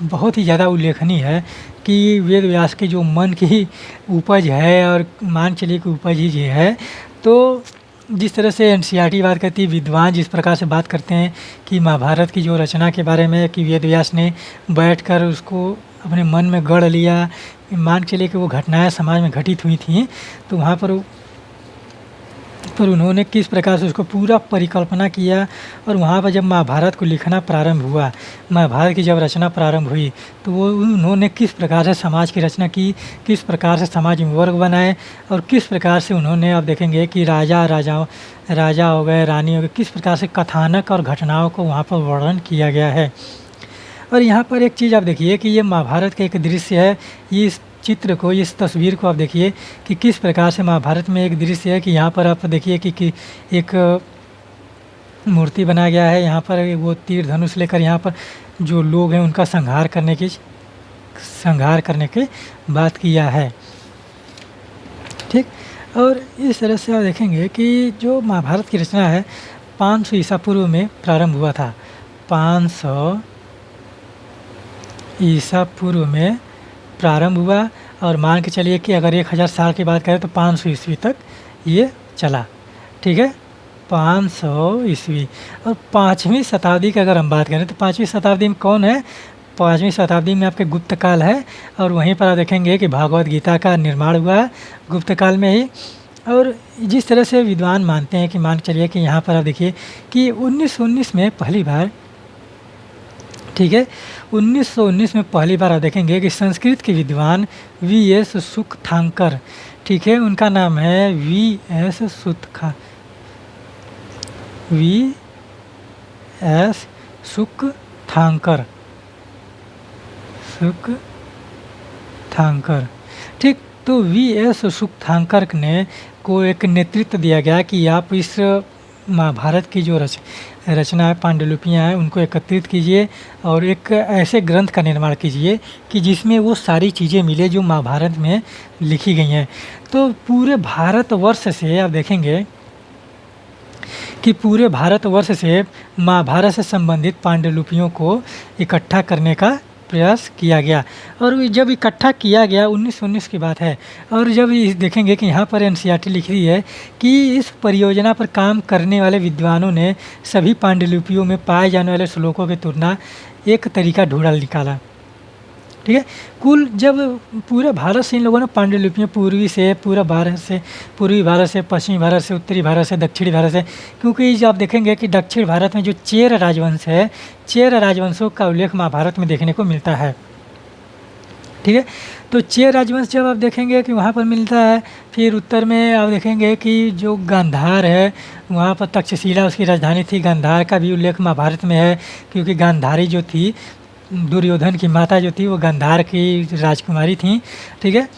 बहुत ही ज़्यादा उल्लेखनीय है कि वेद व्यास के जो मन की उपज है, और मान चलिए कि उपज ही ये है, तो जिस तरह से एनसीईआरटी बात करती है, विद्वान जिस प्रकार से बात करते हैं कि महाभारत की जो रचना के बारे में कि वेद व्यास ने बैठकर उसको अपने मन में गढ़ लिया, मान के चलिए कि वो घटनाएँ समाज में घटित हुई थीं, तो वहाँ पर उन्होंने किस प्रकार से उसको पूरा परिकल्पना किया। और वहाँ पर जब महाभारत को लिखना प्रारंभ हुआ, महाभारत की जब रचना प्रारंभ हुई, तो वो उन्होंने किस प्रकार से समाज की रचना की, किस प्रकार से समाज में वर्ग बनाए, और किस प्रकार से उन्होंने, आप देखेंगे कि राजा हो गए, रानी हो गए, किस प्रकार से कथानक और घटनाओं को वहाँ पर वर्णन किया गया है। और यहाँ पर एक चीज़ आप देखिए कि ये महाभारत का एक दृश्य है। ये इस चित्र को, इस तस्वीर को आप देखिए कि किस प्रकार से महाभारत में एक दृश्य है कि यहाँ पर आप देखिए कि एक मूर्ति बनाया गया है। यहाँ पर वो तीर धनुष लेकर यहाँ पर जो लोग हैं उनका संहार करने की बात किया है। ठीक। और इस तरह से आप देखेंगे कि जो महाभारत की रचना है 500 ईसा पूर्व में प्रारंभ हुआ था। 500 ईसा पूर्व में प्रारंभ हुआ, और मान के चलिए कि अगर 1000 साल की बात करें तो 500 ईस्वी तक ये चला। ठीक है, 500 ईस्वी। और 5वीं शताब्दी की अगर हम बात करें तो 5वीं शताब्दी में कौन है? 5वीं शताब्दी में आपके गुप्त काल है, और वहीं पर आप देखेंगे कि भागवत गीता का निर्माण हुआ गुप्त काल में ही। और जिस तरह से विद्वान मानते हैं कि मान के चलिए कि यहाँ पर आप देखिए कि 1919 में पहली बार, ठीक है, 1919 में पहली बार आप देखेंगे कि संस्कृत के विद्वान वी.एस. सुकथांकर, ठीक है, उनका नाम है वी.एस. सुकथांकर, ठीक। तो वी.एस. सुकथांकर ने को एक नेतृत्व दिया गया कि आप इस महाभारत की जो रचना है, पांडुलिपियाँ हैं, उनको एकत्रित कीजिए और एक ऐसे ग्रंथ का निर्माण कीजिए कि जिसमें वो सारी चीज़ें मिले जो महाभारत में लिखी गई हैं। तो पूरे भारतवर्ष से आप देखेंगे कि पूरे भारतवर्ष से महाभारत से संबंधित पांडुलिपियों को इकट्ठा करने का प्रयास किया गया। और जब इकट्ठा किया गया 1919 की बात है, और जब देखेंगे कि यहाँ पर एनसीईआरटी लिख रही है कि इस परियोजना पर काम करने वाले विद्वानों ने सभी पांडुलिपियों में पाए जाने वाले श्लोकों की तुलना एक तरीका ढूंढ निकाला। ठीक है, कुल जब पूरे भारत से इन लोगों ने पांडुलिपियाँ पूर्वी भारत से, पश्चिमी भारत से, उत्तरी भारत से, दक्षिणी भारत से, क्योंकि जब आप देखेंगे कि दक्षिण भारत में जो चेर राजवंश है, चेर राजवंशों का उल्लेख महाभारत में देखने को मिलता है। ठीक है, तो चेर राजवंश जब आप देखेंगे कि वहाँ पर मिलता है, फिर उत्तर में आप देखेंगे कि जो गांधार है वहाँ पर तक्षशिला उसकी राजधानी थी। गांधार का भी उल्लेख महाभारत में है, क्योंकि गांधारी जो थी, दुर्योधन की माता जो थी, वो गांधार की राजकुमारी थी। ठीक है,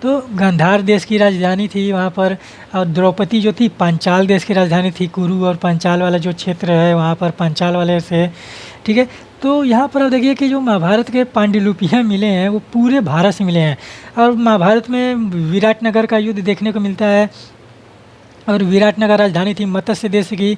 तो गांधार देश की राजधानी थी वहाँ पर। और द्रौपदी जो थी पांचाल देश की राजधानी थी। कुरु और पांचाल वाला जो क्षेत्र है वहाँ पर पांचाल वाले से। ठीक है, तो यहाँ पर आप देखिए कि जो महाभारत के पांडुलिपियाँ मिले हैं वो पूरे भारत से मिले हैं। और महाभारत में विराटनगर का युद्ध देखने को मिलता है, और विराटनगर राजधानी थी मत्स्य देश की।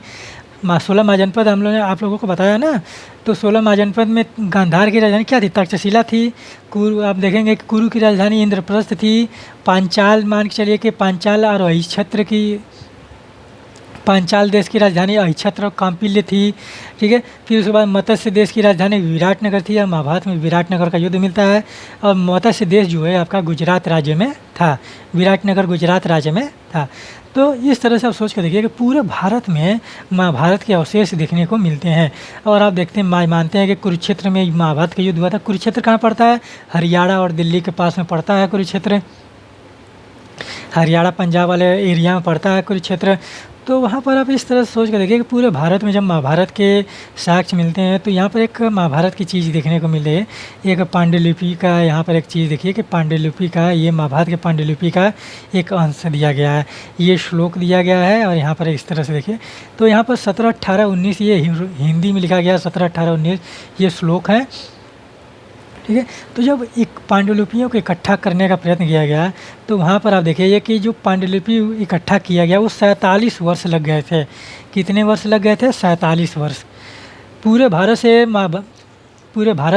16 महाजनपद हम लोगों ने आप लोगों को बताया ना, तो 16 महाजनपद में गांधार की राजधानी क्या थी? तक्षशिला थी। कुरु, आप देखेंगे कि कुरु की राजधानी इंद्रप्रस्थ थी। पांचाल, मान के चलिए कि पांचाल और अहिच्छत्र की, पांचाल देश की राजधानी अहिच्छत्र और कांपिल्य थी। ठीक है, फिर उसके बाद मत्स्य देश की राजधानी विराटनगर थी, और महाभारत में विराटनगर का युद्ध मिलता है। और मत्स्य देश जो है आपका गुजरात राज्य में था, विराटनगर गुजरात राज्य में था। तो इस तरह से आप सोच कर देखिए कि पूरे भारत में महाभारत के अवशेष देखने को मिलते हैं। और आप देखते हैं, मानते हैं कि कुरुक्षेत्र में महाभारत का युद्ध हुआ था। कुरुक्षेत्र कहाँ पड़ता है? हरियाणा और दिल्ली के पास में पड़ता है कुरुक्षेत्र। हरियाणा पंजाब वाले एरिया में पड़ता है कुरुक्षेत्र। तो वहाँ पर आप इस तरह से सोच कर देखिए कि पूरे भारत में जब महाभारत के साक्ष्य मिलते हैं, तो यहाँ पर एक महाभारत की चीज़ देखने को मिले। एक पांडुलिपि का यहाँ पर एक चीज़ देखिए कि पांडुलिपि का, ये महाभारत के पांडुलिपि का एक अंश दिया गया है, ये श्लोक दिया गया है। और यहाँ पर इस तरह से देखिए, तो यहाँ पर 17, 18, 19 ये हिंदी में लिखा गया, 17, 18, 19 ये श्लोक है। ठीक है, तो जब एक पांडुलिपियों को इकट्ठा करने का प्रयत्न किया गया, तो वहाँ पर आप देखिए कि जो पांडुलिपि इकट्ठा किया गया वो 47 वर्ष लग गए थे। कितने वर्ष लग गए थे? 47 वर्ष। पूरे भारत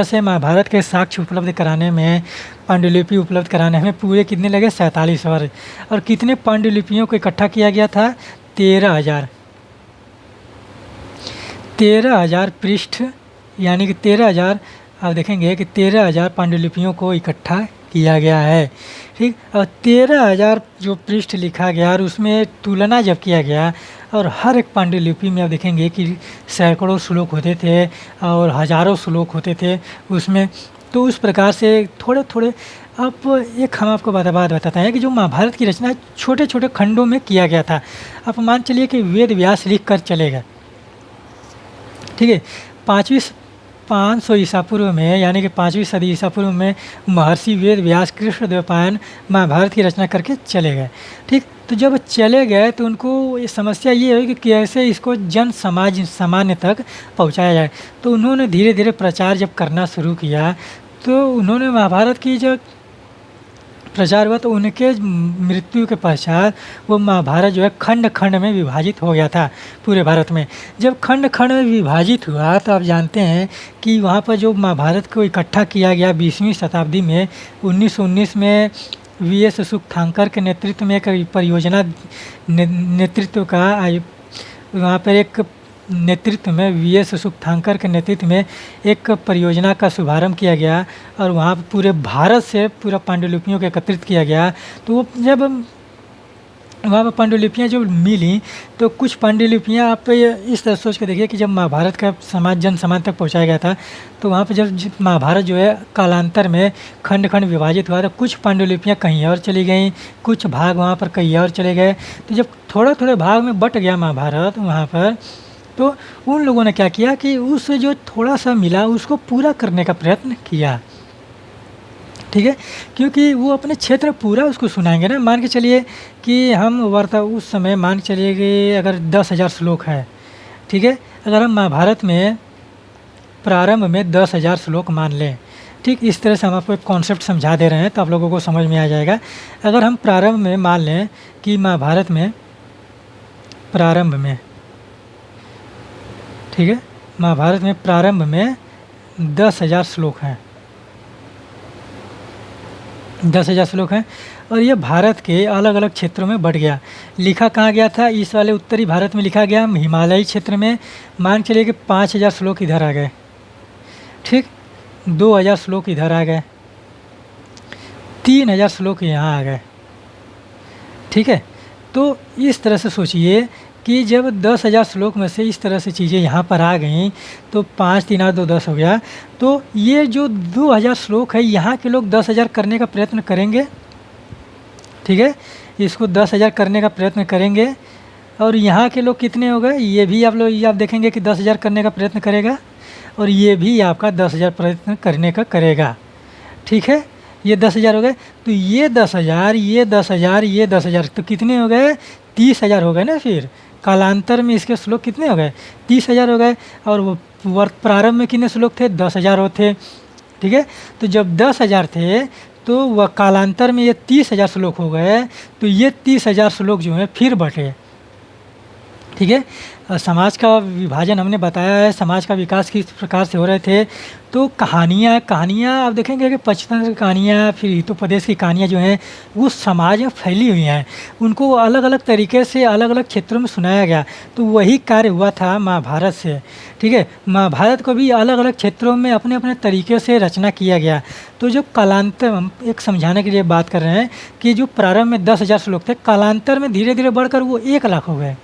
से महाभारत के साक्ष्य उपलब्ध कराने में, पांडुलिपि उपलब्ध कराने में पूरे कितने लगे? 47 वर्ष। और कितने पांडुलिपियों को इकट्ठा किया गया था? 13,000 पृष्ठ, यानी कि 13,000 आप देखेंगे कि 13,000 पांडुलिपियों को इकट्ठा किया गया है। ठीक, और 13,000 जो पृष्ठ लिखा गया और उसमें तुलना जब किया गया और हर एक पांडुलिपि में आप देखेंगे कि सैकड़ों श्लोक होते थे और हज़ारों श्लोक होते थे उसमें। तो उस प्रकार से थोड़े थोड़े अब एक हम आपको बात बताते हैं कि जो महाभारत की रचना छोटे छोटे खंडों में किया गया था। आप मान चलिए कि वेद व्यास लिख कर चले गए, ठीक है। 500 ईसा पूर्व में, यानी कि 5वीं सदी ईसा पूर्व में महर्षि वेद व्यास कृष्णद्वैपायन महाभारत की रचना करके चले गए। ठीक, तो जब चले गए तो उनको ये समस्या ये हुई कि कैसे इसको जन समाज सामान्य तक पहुंचाया जाए। तो उन्होंने धीरे धीरे प्रचार जब करना शुरू किया तो उन्होंने महाभारत की जो प्रचार हुआ तो उनके मृत्यु के पश्चात वो महाभारत जो है खंड खंड में विभाजित हो गया था पूरे भारत में। जब खंड खंड में विभाजित हुआ तो आप जानते हैं कि वहाँ पर जो महाभारत को इकट्ठा किया गया 20वीं शताब्दी में 1919 में वीएस सुखथांकर के नेतृत्व में एक परियोजना नेतृत्व का वहाँ पर एक नेतृत्व में वीएस सुखथांकर के नेतृत्व में एक परियोजना का शुभारंभ किया गया और वहाँ पूरे भारत से पूरा पांडुलिपियों को एकत्रित किया गया। तो वो जब वहाँ पर पांडुलिपियाँ जो मिली तो कुछ पांडुलिपियाँ आप इस तरह सोच के देखिए कि जब महाभारत का समाज जन समाज तक पहुँचाया गया था तो वहाँ पर जब महाभारत जो है कालांतर में खंड खंड विभाजित हुआ तो कुछ पांडुलिपियाँ कहीं और चली गईं, कुछ भाग वहाँ पर कहीं और चले गए। तो जब थोड़े थोड़े भाग में बट गया महाभारत वहाँ पर, तो उन लोगों ने क्या किया कि उस जो थोड़ा सा मिला उसको पूरा करने का प्रयत्न किया। ठीक है, क्योंकि वो अपने क्षेत्र पूरा उसको सुनाएंगे ना। मान के चलिए कि हम उस समय मान के चलिए कि अगर 10,000 श्लोक है, ठीक है, अगर हम महाभारत में प्रारंभ में 10,000 श्लोक मान लें, ठीक, इस तरह से हम आपको एक कॉन्सेप्ट समझा दे रहे हैं तो आप लोगों को समझ में आ जाएगा। अगर हम प्रारंभ में मान लें कि महाभारत में प्रारंभ में, ठीक है, महाभारत में प्रारंभ में 10,000 श्लोक हैं, 10,000 श्लोक हैं और ये भारत के अलग अलग क्षेत्रों में बढ़ गया। लिखा कहाँ गया था? इस वाले उत्तरी भारत में लिखा गया, हिमालयी क्षेत्र में। मान चलिए कि 5,000 श्लोक इधर आ गए, ठीक, 2,000 श्लोक इधर आ गए, 3,000 श्लोक यहाँ आ गए, ठीक है। तो इस तरह से सोचिए कि जब 10,000 श्लोक में से इस तरह से चीज़ें यहाँ पर आ गई तो 5 3 8 2 10 हो गया। तो ये जो 2,000 श्लोक है यहाँ के लोग 10,000 करने का प्रयत्न करेंगे, ठीक है, इसको 10,000 करने का प्रयत्न करेंगे। और यहाँ के लोग कितने हो गए? ये भी आप देखेंगे कि 10,000 करने का प्रयत्न करेगा और ये भी आपका 10,000 प्रयत्न करने का करेगा, ठीक है। ये 10,000 हो गए। तो ये 10,000, ये 10,000, ये 10,000, तो कितने हो गए? 30,000 हो गए ना। फिर कालांतर में इसके श्लोक कितने हो गए? 30,000 हो गए। और वो प्रारंभ में कितने श्लोक थे? 10,000 होते, ठीक है। तो जब 10,000 थे तो वह कालांतर में ये 30,000 श्लोक हो गए। तो ये 30,000 श्लोक जो है फिर बटे, ठीक है। समाज का विभाजन हमने बताया है, समाज का विकास किस प्रकार से हो रहे थे। तो कहानियाँ आप देखेंगे कि पंचतंत्र की कहानियाँ, फिर हितोपदेश की कहानियाँ जो हैं वो समाज में फैली हुई हैं। उनको अलग अलग तरीके से अलग अलग क्षेत्रों में सुनाया गया। तो वही कार्य हुआ था महाभारत से, ठीक है। महाभारत को भी अलग अलग क्षेत्रों में अपने अपने तरीके से रचना किया गया। तो जो कालांतर, हम एक समझाने के लिए बात कर रहे हैं कि जो प्रारंभ में 10,000 श्लोक थे, कालांतर में धीरे धीरे बढ़कर वो 1 लाख हो गए,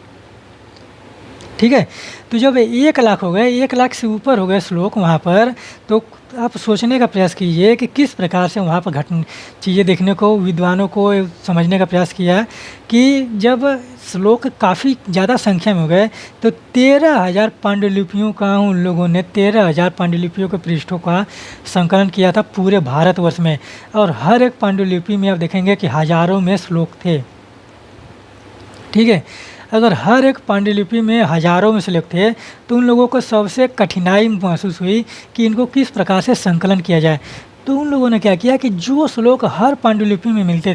ठीक है। तो जब 1 लाख हो गए, 1 लाख से ऊपर हो गए श्लोक वहाँ पर, तो आप सोचने का प्रयास कीजिए कि किस प्रकार से वहाँ पर चीज़ें देखने को, विद्वानों को समझने का प्रयास किया कि जब श्लोक काफ़ी ज़्यादा संख्या में हो गए तो 13,000 पांडुलिपियों का उन लोगों ने 13,000 पांडुलिपियों के पृष्ठों का संकलन किया था पूरे भारतवर्ष में। और हर एक पांडुलिपि में आप देखेंगे कि हज़ारों में श्लोक थे, ठीक है। अगर हर एक पांडुलिपि में हज़ारों में श्लोक थे तो उन लोगों को सबसे कठिनाई महसूस हुई कि इनको किस प्रकार से संकलन किया जाए। तो उन लोगों ने क्या किया कि जो श्लोक हर पांडुलिपि में मिलते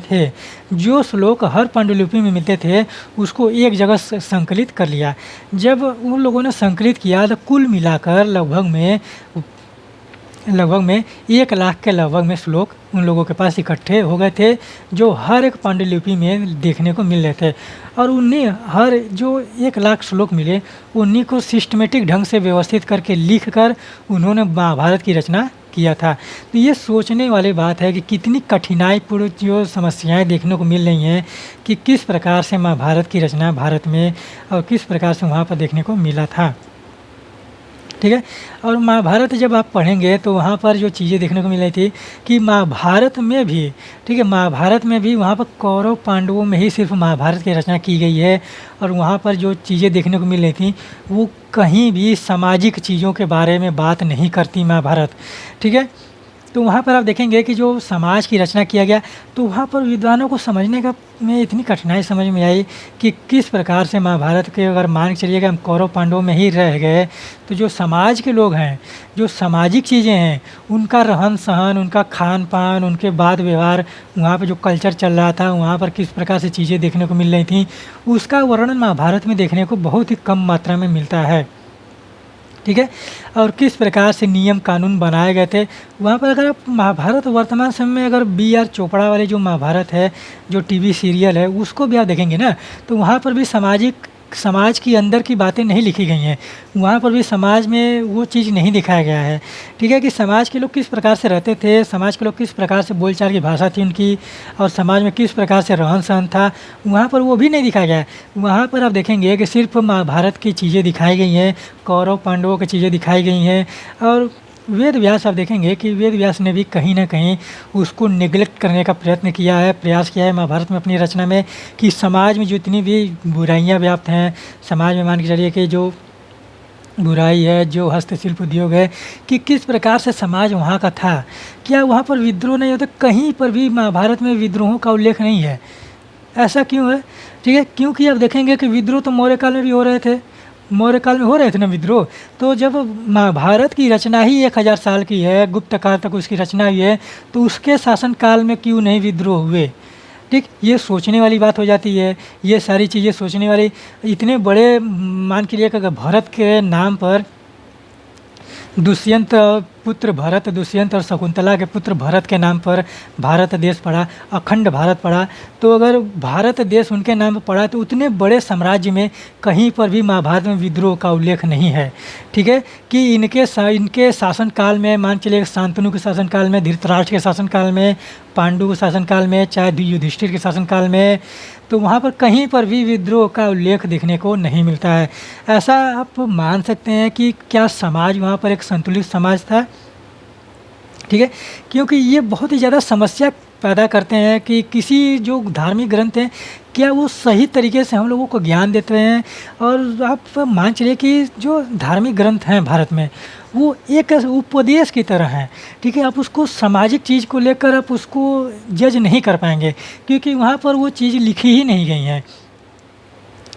थे, उसको एक जगह संकलित कर लिया। जब उन लोगों ने संकलित किया तो कुल मिलाकर लगभग में 1 लाख के लगभग में श्लोक उन लोगों के पास इकट्ठे हो गए थे, जो हर एक पांडुलिपि में देखने को मिल रहे थे। और उन्हें हर जो 1 लाख श्लोक मिले, उन्हीं को सिस्टमेटिक ढंग से व्यवस्थित करके लिख कर उन्होंने महाभारत की रचना किया था। तो ये सोचने वाली बात है कि कितनी कठिनाईपूर्ण जो समस्याएं देखने को मिल रही हैं कि किस प्रकार से महाभारत की रचना भारत में और किस प्रकार से वहाँ पर देखने को मिला था। ठीक है। और महाभारत जब आप पढ़ेंगे तो वहाँ पर जो चीज़ें देखने को मिल रही थी कि महाभारत में भी, ठीक है, महाभारत में भी वहाँ पर कौरव पांडवों में ही सिर्फ महाभारत की रचना की गई है। और वहाँ पर जो चीज़ें देखने को मिल रही थी वो कहीं भी सामाजिक चीज़ों के बारे में बात नहीं करती महाभारत। ठीक है। तो वहाँ पर आप देखेंगे कि जो समाज की रचना किया गया तो वहाँ पर विद्वानों को समझने का में इतनी कठिनाई समझ में आई कि किस प्रकार से महाभारत के, अगर मान के चलिएगा हम कौरव पांडवों में ही रह गए तो जो समाज के लोग हैं, जो सामाजिक चीज़ें हैं, उनका रहन सहन, उनका खान पान, उनके बात व्यवहार, वहाँ पर जो कल्चर चल रहा था, वहाँ पर किस प्रकार से चीज़ें देखने को मिल रही थी, उसका वर्णन महाभारत में देखने को बहुत ही कम मात्रा में मिलता है। ठीक है। और किस प्रकार से नियम कानून बनाए गए थे वहाँ पर। अगर आप महाभारत वर्तमान समय में अगर बी.आर. चोपड़ा वाले जो महाभारत है, जो टीवी सीरियल है, उसको भी आप देखेंगे ना तो वहाँ पर भी समाज की अंदर की बातें नहीं लिखी गई हैं। वहाँ पर भी समाज में वो चीज़ नहीं दिखाया गया है। ठीक है, कि समाज के लोग किस प्रकार से रहते थे, समाज के लोग किस प्रकार से बोलचाल की भाषा थी उनकी, और समाज में किस प्रकार से रहन सहन था, वहाँ पर वो भी नहीं दिखाया गया है। वहाँ पर आप देखेंगे कि सिर्फ महाभारत की चीज़ें दिखाई गई हैं, कौरव पांडवों की चीज़ें दिखाई गई हैं। और वेद व्यास आप देखेंगे कि वेद व्यास ने भी कहीं ना कहीं उसको नेग्लेक्ट करने का प्रयास किया है महाभारत में अपनी रचना में, कि समाज में जितनी भी बुराइयां व्याप्त हैं, समाज में मान के चलिए कि जो बुराई है, जो हस्तशिल्प उद्योग है, कि किस प्रकार से समाज वहाँ का था। क्या वहाँ पर विद्रोह नहीं होता? कहीं पर भी महाभारत में विद्रोहों का उल्लेख नहीं है। ऐसा क्यों है? ठीक है, क्योंकि आप देखेंगे कि विद्रोह तो मौर्य काल में भी हो रहे थे, मौर्य काल में हो रहे थे ना विद्रोह। तो जब महाभारत की रचना ही 1000 साल की है, गुप्त काल तक उसकी रचना हुई है, तो उसके शासनकाल में क्यों नहीं विद्रोह हुए? ठीक, ये सोचने वाली बात हो जाती है। ये सारी चीज़ें सोचने वाली, इतने बड़े मान के लिए अगर भरत के नाम पर दुष्यंत पुत्र भरत, दुष्यंत और शकुंतला के पुत्र भरत के नाम पर भारत देश पड़ा, अखंड भारत पड़ा। तो अगर भारत देश उनके नाम पर पड़ा तो उतने बड़े साम्राज्य में कहीं पर भी महाभारत में विद्रोह का उल्लेख नहीं है। ठीक है, कि इनके शासनकाल में, मान चलिए शांतनु के शासनकाल में, धृतराष्ट्र के शासनकाल में, पांडु के शासनकाल में, चाहे युधिष्ठिर के शासनकाल में, तो वहाँ पर कहीं पर भी विद्रोह का उल्लेख देखने को नहीं मिलता है। ऐसा आप मान सकते हैं कि क्या समाज वहाँ पर एक संतुलित समाज था? ठीक है, क्योंकि ये बहुत ही ज़्यादा समस्या पैदा करते हैं कि किसी जो धार्मिक ग्रंथ हैं क्या वो सही तरीके से हम लोगों को ज्ञान देते हैं। और आप मान चलिए कि जो धार्मिक ग्रंथ हैं भारत में वो एक उपदेश की तरह हैं। ठीक है, आप उसको सामाजिक चीज़ को लेकर आप उसको जज नहीं कर पाएंगे, क्योंकि वहाँ पर वो चीज़ लिखी ही नहीं गई हैं।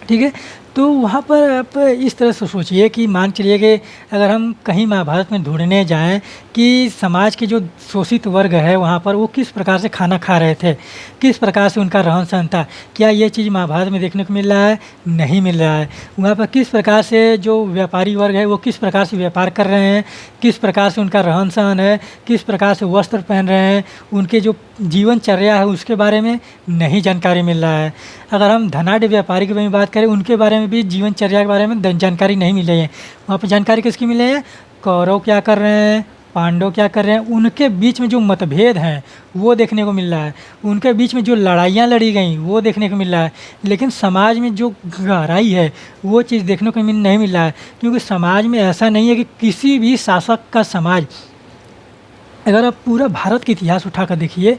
ठीक है, तो वहाँ पर आप इस तरह से सोचिए कि मान चलिए कि अगर हम कहीं महाभारत में ढूंढने जाएं कि समाज के जो शोषित वर्ग है वहाँ पर वो किस प्रकार से खाना खा रहे थे, किस प्रकार से उनका रहन सहन था, क्या ये चीज़ महाभारत में देखने को मिल रहा है? नहीं मिल रहा है। वहाँ पर किस प्रकार से जो व्यापारी वर्ग है वो किस प्रकार से व्यापार कर रहे हैं, किस प्रकार से उनका रहन सहन है, किस प्रकार से वस्त्र पहन रहे हैं, उनके जो जीवनचर्या है उसके बारे में नहीं जानकारी मिल रहा है। अगर हम धनाढ़ व्यापारी के बारे में बात करें, उनके बारे में भी जीवनचर्या के बारे में जानकारी नहीं मिल रही है। वहाँ पर जानकारी किसकी मिल रही है? कौरव क्या कर रहे हैं, पांडव क्या कर रहे हैं, उनके बीच में जो मतभेद हैं वो देखने को मिल रहा है, उनके बीच में जो लड़ाइयाँ लड़ी गई वो देखने को मिल रहा है। लेकिन समाज में जो गहराई है वो चीज़ देखने को नहीं मिल रहा है, क्योंकि समाज में ऐसा नहीं है कि किसी भी शासक का समाज, अगर आप पूरा भारत का इतिहास उठाकर देखिए,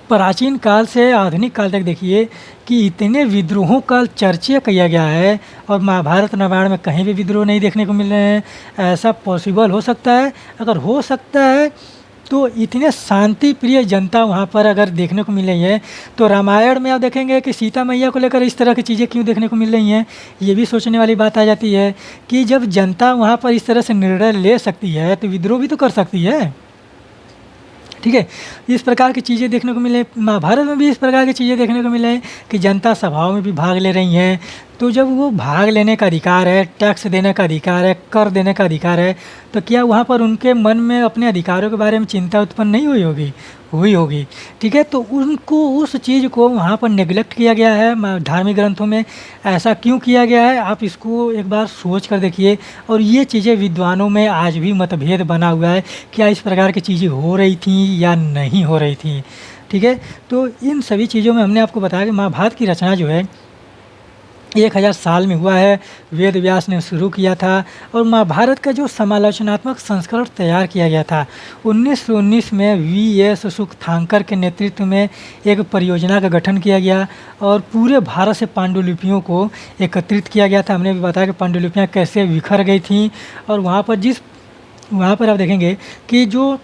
प्राचीन काल से आधुनिक काल तक देखिए कि इतने विद्रोहों का चर्चा किया गया है और महाभारत रामायण में कहीं भी विद्रोह नहीं देखने को मिल रहे हैं। ऐसा पॉसिबल हो सकता है? अगर हो सकता है तो इतने शांति प्रिय जनता वहाँ पर अगर देखने को मिल रही है, तो रामायण में आप देखेंगे कि सीता मैया को लेकर इस तरह की चीज़ें क्यों देखने को मिल रही हैं? ये भी सोचने वाली बात आ जाती है कि जब जनता वहाँ पर इस तरह से निर्णय ले सकती है तो विद्रोह भी तो कर सकती है। ठीक है, इस प्रकार की चीज़ें देखने को मिले। महाभारत में भी इस प्रकार की चीज़ें देखने को मिले कि जनता सभाओं में भी भाग ले रही हैं। तो जब वो भाग लेने का अधिकार है, टैक्स देने का अधिकार है, कर देने का अधिकार है, तो क्या वहाँ पर उनके मन में अपने अधिकारों के बारे में चिंता उत्पन्न नहीं हुई होगी? हुई होगी। ठीक है, तो उनको उस चीज़ को वहाँ पर नेग्लेक्ट किया गया है धार्मिक ग्रंथों में। ऐसा क्यों किया गया है, आप इसको एक बार सोच कर देखिए। और ये चीज़ें विद्वानों में आज भी मतभेद बना हुआ है, क्या इस प्रकार की चीज़ें हो रही थी या नहीं हो रही थी। ठीक है, तो इन सभी चीज़ों में हमने आपको बताया कि महाभारत की रचना जो है 1000 साल में हुआ है, वेद व्यास ने शुरू किया था। और महाभारत का जो समालोचनात्मक संस्करण तैयार किया गया था 1919 में वी.एस. सुकथांकर के नेतृत्व में एक परियोजना का गठन किया गया और पूरे भारत से पांडुलिपियों को एकत्रित किया गया था। हमने भी बताया कि पांडुलिपियाँ कैसे बिखर गई थीं, और वहाँ पर आप देखेंगे कि जो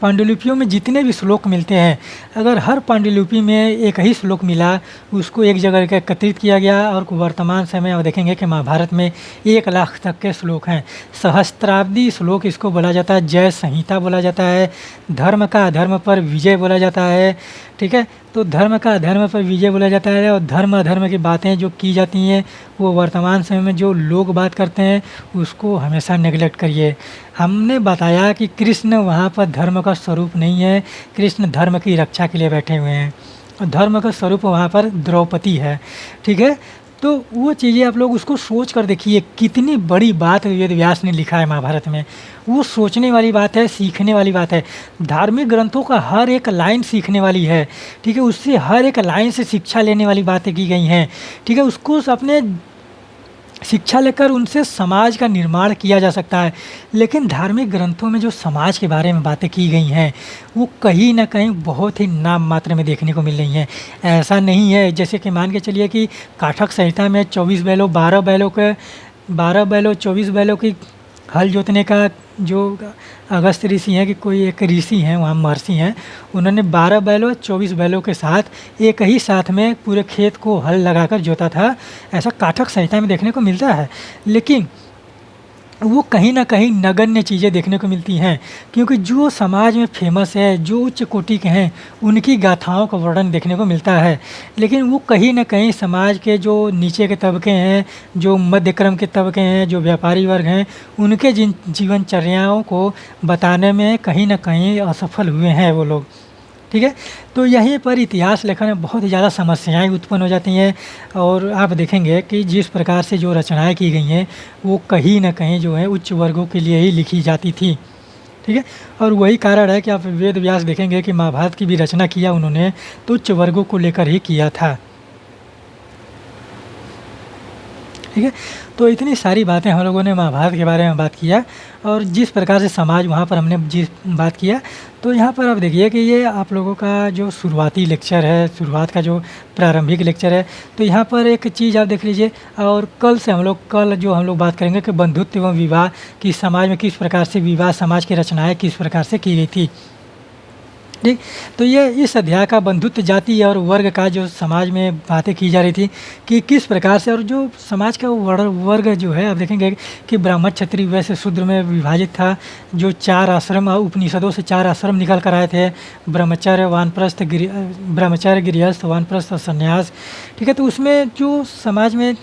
पांडुलिपियों में जितने भी श्लोक मिलते हैं, अगर हर पांडुलिपि में एक ही श्लोक मिला, उसको एक जगह एकत्रित किया गया। और वर्तमान समय में देखेंगे कि महाभारत में 1 लाख तक के श्लोक हैं। सहस्त्राब्दी श्लोक इसको बोला जाता है, जय संहिता बोला जाता है, धर्म का अधर्म पर विजय बोला जाता है। ठीक है, तो धर्म का अधर्म पर विजय बोला जाता है, और धर्म अधर्म की बातें जो की जाती हैं वो वर्तमान समय में जो लोग बात करते हैं उसको हमेशा नेगलेक्ट करिए। हमने बताया कि कृष्ण वहाँ पर धर्म का स्वरूप नहीं है, कृष्ण धर्म की रक्षा के लिए बैठे हुए हैं, और धर्म का स्वरूप वहाँ पर द्रौपदी है। ठीक है, तो वो चीज़ें आप लोग उसको सोच कर देखिए, कितनी बड़ी बात वेद व्यास ने लिखा है महाभारत में। वो सोचने वाली बात है, सीखने वाली बात है। धार्मिक ग्रंथों का हर एक लाइन सीखने वाली है। ठीक है, उससे हर एक लाइन से शिक्षा लेने वाली बातें की गई हैं। ठीक है, उसको अपने शिक्षा लेकर उनसे समाज का निर्माण किया जा सकता है। लेकिन धार्मिक ग्रंथों में जो समाज के बारे में बातें की गई हैं वो कहीं ना कहीं बहुत ही नाम मात्र में देखने को मिल रही हैं। ऐसा नहीं है, जैसे कि मान के चलिए कि काठक संहिता में 24 बैलों 12 बैलों 24 बैलों की हल जोतने का जो अगस्त ऋषि हैं, कि कोई एक ऋषि हैं वहाँ महर्षि हैं, उन्होंने 12 बैलों 24 बैलों के साथ एक ही साथ में पूरे खेत को हल लगाकर जोता था। ऐसा काठक संहिता में देखने को मिलता है। लेकिन वो कहीं ना कहीं नगण्य चीज़ें देखने को मिलती हैं, क्योंकि जो समाज में फेमस है, जो उच्च कोटि के हैं, उनकी गाथाओं का वर्णन देखने को मिलता है। लेकिन वो कहीं ना कहीं समाज के जो नीचे के तबके हैं, जो मध्यक्रम के तबके हैं, जो व्यापारी वर्ग हैं, उनके जिन जीवनचर्याओं को बताने में कहीं ना कहीं असफल हुए हैं वो लोग। ठीक है, तो यहीं पर इतिहास लेखन में बहुत ही ज़्यादा समस्याएं उत्पन्न हो जाती हैं। और आप देखेंगे कि जिस प्रकार से जो रचनाएं की गई हैं वो कहीं ना कहीं जो है उच्च वर्गों के लिए ही लिखी जाती थी। ठीक है, और वही कारण है कि आप वेद व्यास देखेंगे कि महाभारत की भी रचना किया उन्होंने तो उच्च वर्गों को लेकर ही किया था। ठीक है, तो इतनी सारी बातें हम लोगों ने महाभारत के बारे में बात किया, और जिस प्रकार से समाज वहाँ पर हमने जिस बात किया, तो यहाँ पर आप देखिए कि ये आप लोगों का जो शुरुआती लेक्चर है, शुरुआत का जो प्रारंभिक लेक्चर है, तो यहाँ पर एक चीज़ आप देख लीजिए। और कल जो हम लोग बात करेंगे कि बंधुत्व एवं विवाह की समाज में किस प्रकार से विवाह समाज की रचनाएँ किस प्रकार से की गई थी। ठीक, तो ये इस अध्याय का बंधुत्व जाति और वर्ग का जो समाज में बातें की जा रही थी कि किस प्रकार से, और जो समाज का वर्ग जो है आप देखेंगे कि ब्राह्मण क्षत्रिय वैश्य शूद्र में विभाजित था। जो 4 आश्रम उपनिषदों से 4 आश्रम निकल कर आए थे, ब्रह्मचर्य गृहस्थ वानप्रस्थ और संन्यास। ठीक है, तो उसमें जो समाज में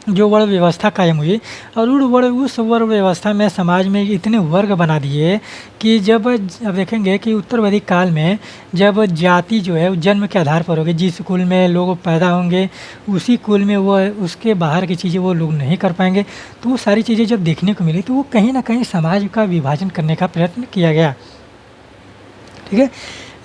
जो वर्ण व्यवस्था कायम हुई, और उस वर्ण व्यवस्था में समाज में इतने वर्ग बना दिए कि जब अब देखेंगे कि उत्तर वैदिक काल में जब जाति जो है जन्म के आधार पर होगी, जिस कुल में लोग पैदा होंगे उसी कुल में वो उसके बाहर की चीज़ें वो लोग नहीं कर पाएंगे। तो वो सारी चीज़ें जब देखने को मिली तो वो कहीं ना कहीं समाज का विभाजन करने का प्रयत्न किया गया। ठीक है,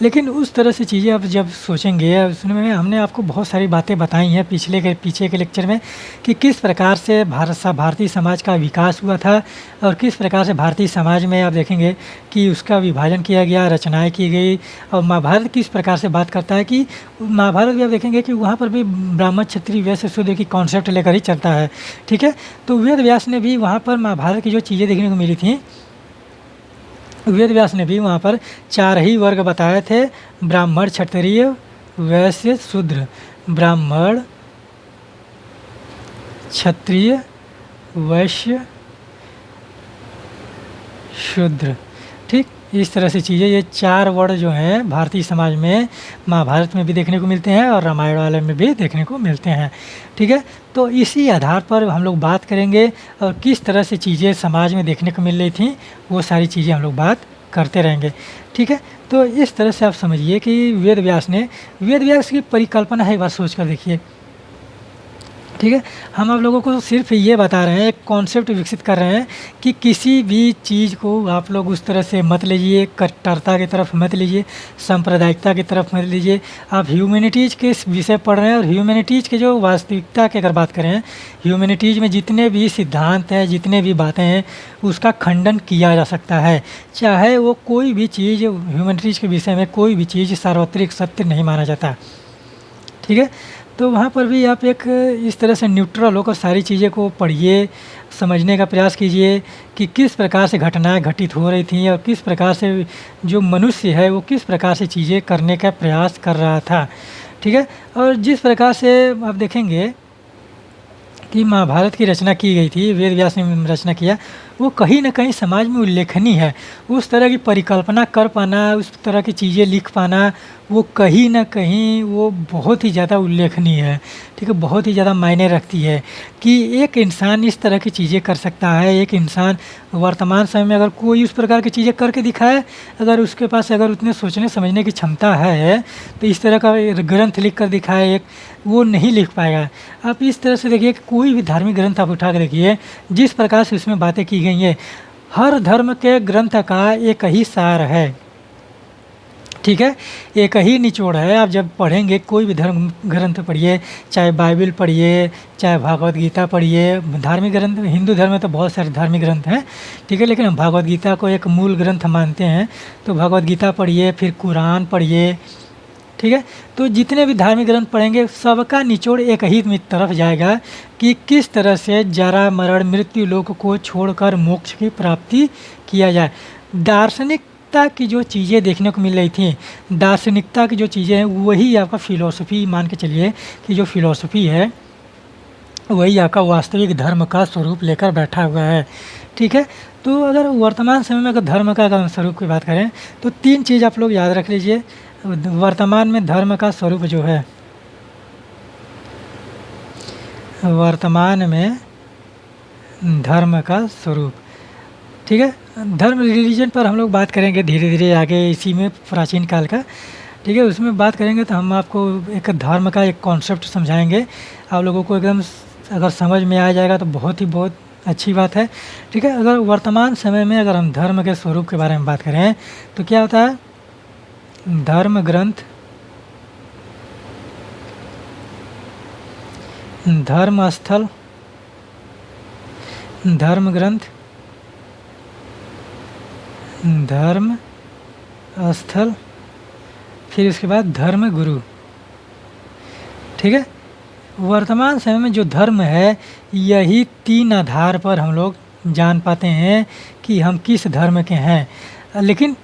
लेकिन उस तरह से चीज़ें आप जब सोचेंगे, उसमें हमने आपको बहुत सारी बातें बताई हैं पीछे के लेक्चर में कि किस प्रकार से भारतीय समाज का विकास हुआ था, और किस प्रकार से भारतीय समाज में आप देखेंगे कि उसका विभाजन किया गया, रचनाएं की गई। और महाभारत किस प्रकार से बात करता है कि महाभारत भी आप देखेंगे कि वहाँ पर भी ब्राह्मण क्षत्रिय वैश्य शूद्र की कॉन्सेप्ट लेकर ही चलता है। ठीक है, तो वेद व्यास ने भी वहाँ पर महाभारत की जो चीज़ें देखने को मिली थी, वेद व्यास ने भी वहाँ पर 4 ही वर्ग बताए थे, ब्राह्मण क्षत्रिय वैश्य शूद्र। ब्राह्मण क्षत्रिय वैश्य शूद्र। ठीक, इस तरह से चीज़ें, ये 4 वर्ड जो हैं भारतीय समाज में महाभारत में भी देखने को मिलते हैं और रामायण वाले में भी देखने को मिलते हैं। ठीक है, तो इसी आधार पर हम लोग बात करेंगे और किस तरह से चीज़ें समाज में देखने को मिल रही थी वो सारी चीज़ें हम लोग बात करते रहेंगे। ठीक है, तो इस तरह से आप समझिए कि वेद व्यास की परिकल्पना है, एक बार सोच कर देखिए। ठीक है, हम आप लोगों को सिर्फ ये बता रहे हैं, एक कॉन्सेप्ट विकसित कर रहे हैं कि किसी भी चीज़ को आप लोग उस तरह से मत लीजिए, कट्टरता की तरफ मत लीजिए, सांप्रदायिकता की तरफ मत लीजिए। आप ह्यूमैनिटीज़ के विषय पढ़ रहे हैं और ह्यूमैनिटीज़ के जो वास्तविकता की अगर बात करें, ह्यूमैनिटीज़ में जितने भी सिद्धांत हैं, जितने भी बातें हैं, उसका खंडन किया जा सकता है। चाहे वो कोई भी चीज़, ह्यूमैनिटीज़ के विषय में कोई भी चीज़ सार्वत्रिक सत्य नहीं माना जाता। ठीक है, तो वहाँ पर भी आप एक इस तरह से न्यूट्रल होकर सारी चीज़ें को पढ़िए, समझने का प्रयास कीजिए कि किस प्रकार से घटनाएं घटित हो रही थी और किस प्रकार से जो मनुष्य है वो किस प्रकार से चीज़ें करने का प्रयास कर रहा था। ठीक है, और जिस प्रकार से आप देखेंगे कि महाभारत की रचना की गई थी, वेद व्यास ने रचना किया, वो कहीं न कहीं समाज में उल्लेखनीय है। उस तरह की परिकल्पना कर पाना, उस तरह की चीज़ें लिख पाना, वो कहीं न कहीं वो बहुत ही ज़्यादा उल्लेखनीय है। ठीक है, बहुत ही ज़्यादा मायने रखती है कि एक इंसान इस तरह की चीज़ें कर सकता है। एक इंसान वर्तमान समय में अगर कोई उस प्रकार की चीज़ें करके दिखाए, अगर उसके पास अगर उतने सोचने समझने की क्षमता है, तो इस तरह का ग्रंथ लिख कर दिखाए, एक वो नहीं लिख पाएगा। आप इस तरह से देखिए कि कोई भी धार्मिक ग्रंथ आप उठा के देखिए, जिस प्रकार से उसमें बातें की गई हैं, हर धर्म के ग्रंथ का एक ही सार है। ठीक है, एक ही निचोड़ है। आप जब पढ़ेंगे कोई भी धर्म ग्रंथ पढ़िए, चाहे बाइबिल पढ़िए, चाहे भागवत गीता पढ़िए, धार्मिक ग्रंथ, हिंदू धर्म में तो बहुत सारे धार्मिक ग्रंथ हैं। ठीक है, लेकिन हम भागवत गीता को एक मूल ग्रंथ मानते हैं, तो भागवत गीता पढ़िए, फिर कुरान पढ़िए। ठीक है, तो जितने भी धार्मिक ग्रंथ पढ़ेंगे सबका निचोड़ एक ही तरफ जाएगा कि किस तरह से जरा मरण मृत्यु लोक को छोड़कर मोक्ष की प्राप्ति किया जाए। दार्शनिकता की जो चीज़ें देखने को मिल रही थी, दार्शनिकता की जो चीज़ें हैं, वही आपका फ़िलॉसफी मान के चलिए कि जो फ़िलॉसफी है वही आपका वास्तविक धर्म का स्वरूप लेकर बैठा हुआ है। ठीक है, तो अगर वर्तमान समय में अगर धर्म का अगर स्वरूप की बात करें तो 3 चीज़ आप लोग याद रख लीजिए। वर्तमान में धर्म का स्वरूप जो है, वर्तमान में धर्म का स्वरूप, ठीक है, धर्म रिलीजन पर हम लोग बात करेंगे धीरे धीरे आगे, इसी में प्राचीन काल का। ठीक है, उसमें बात करेंगे तो हम आपको एक धर्म का एक कॉन्सेप्ट समझाएंगे। आप लोगों को एकदम अगर समझ में आ जाएगा तो बहुत अच्छी बात है। ठीक है, अगर वर्तमान समय में अगर हम धर्म के स्वरूप के बारे में बात करें तो क्या होता है, धर्म ग्रंथ, धर्म स्थल, धर्म ग्रंथ, धर्म स्थल, फिर उसके बाद धर्म गुरु। ठीक है, वर्तमान समय में जो धर्म है, यही 3 आधार पर हम लोग जान पाते हैं कि हम किस धर्म के हैं। लेकिन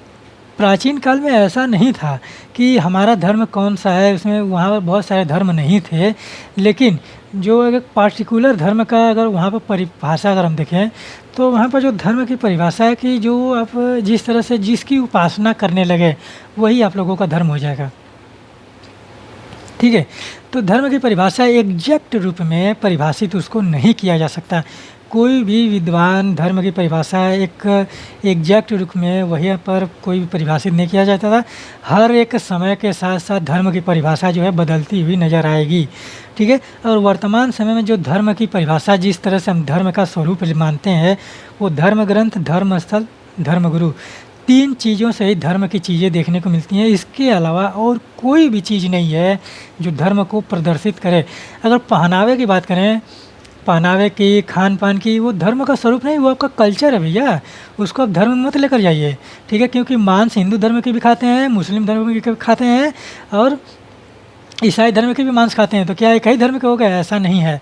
प्राचीन काल में ऐसा नहीं था कि हमारा धर्म कौन सा है, उसमें वहाँ पर बहुत सारे धर्म नहीं थे। लेकिन जो एक पार्टिकुलर धर्म का अगर वहाँ पर परिभाषा अगर हम देखें तो वहाँ पर जो धर्म की परिभाषा है कि जो आप जिस तरह से जिसकी उपासना करने लगे वही आप लोगों का धर्म हो जाएगा। ठीक है, तो धर्म की परिभाषा एग्जैक्ट रूप में परिभाषित उसको नहीं किया जा सकता। कोई भी विद्वान धर्म की परिभाषा एक एग्जैक्ट रूप में वहीं पर कोई भी परिभाषित नहीं किया जाता था। हर एक समय के साथ साथ धर्म की परिभाषा जो है बदलती हुई नज़र आएगी। ठीक है, और वर्तमान समय में जो धर्म की परिभाषा जिस तरह से हम धर्म का स्वरूप मानते हैं, वो धर्म ग्रंथ, धर्म स्थल, धर्म गुरु, 3 चीज़ों से ही धर्म की चीज़ें देखने को मिलती हैं। इसके अलावा और कोई भी चीज़ नहीं है जो धर्म को प्रदर्शित करे। अगर पहनावे की बात करें, पहनावे की, खान पान की, वो धर्म का स्वरूप नहीं, वो आपका कल्चर है भैया, उसको आप धर्म में मत लेकर जाइए। ठीक है, क्योंकि मांस हिंदू धर्म के भी खाते हैं, मुस्लिम धर्म के भी खाते हैं और ईसाई धर्म के भी मांस खाते हैं, तो क्या एक ही धर्म के हो गए? ऐसा नहीं है।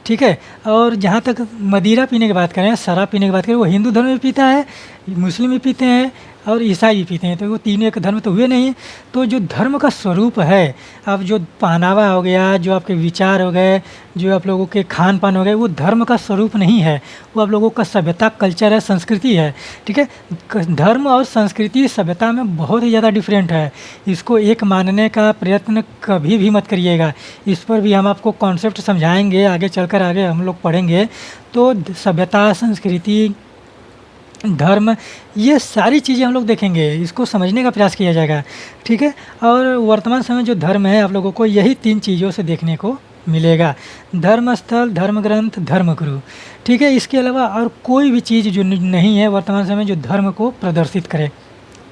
ठीक है, और जहाँ तक मदिरा पीने की बात करें, शराब पीने की बात करें, वो हिंदू धर्म में पीता है, मुस्लिम भी पीते हैं और ईसाई भी पीते हैं, तो वो तीनों एक धर्म तो हुए नहीं। तो जो धर्म का स्वरूप है, अब जो पहनावा हो गया, जो आपके विचार हो गए, जो आप लोगों के खान पान हो गए, वो धर्म का स्वरूप नहीं है, वो आप लोगों का सभ्यता, कल्चर है, संस्कृति है। ठीक है, धर्म और संस्कृति सभ्यता में बहुत ही ज़्यादा डिफरेंट है। इसको एक मानने का प्रयत्न कभी भी मत करिएगा। इस पर भी हम आपको कॉन्सेप्ट समझाएंगे, आगे चलकर आगे हम लोग पढ़ेंगे। तो सभ्यता, संस्कृति, धर्म, ये सारी चीज़ें हम लोग देखेंगे, इसको समझने का प्रयास किया जाएगा। ठीक है, और वर्तमान समय जो धर्म है, आप लोगों को यही 3 चीज़ों से देखने को मिलेगा: धर्म स्थल, धर्म ग्रंथ, धर्म गुरु। ठीक है, इसके अलावा और कोई भी चीज़ जो नहीं है वर्तमान समय जो धर्म को प्रदर्शित करे।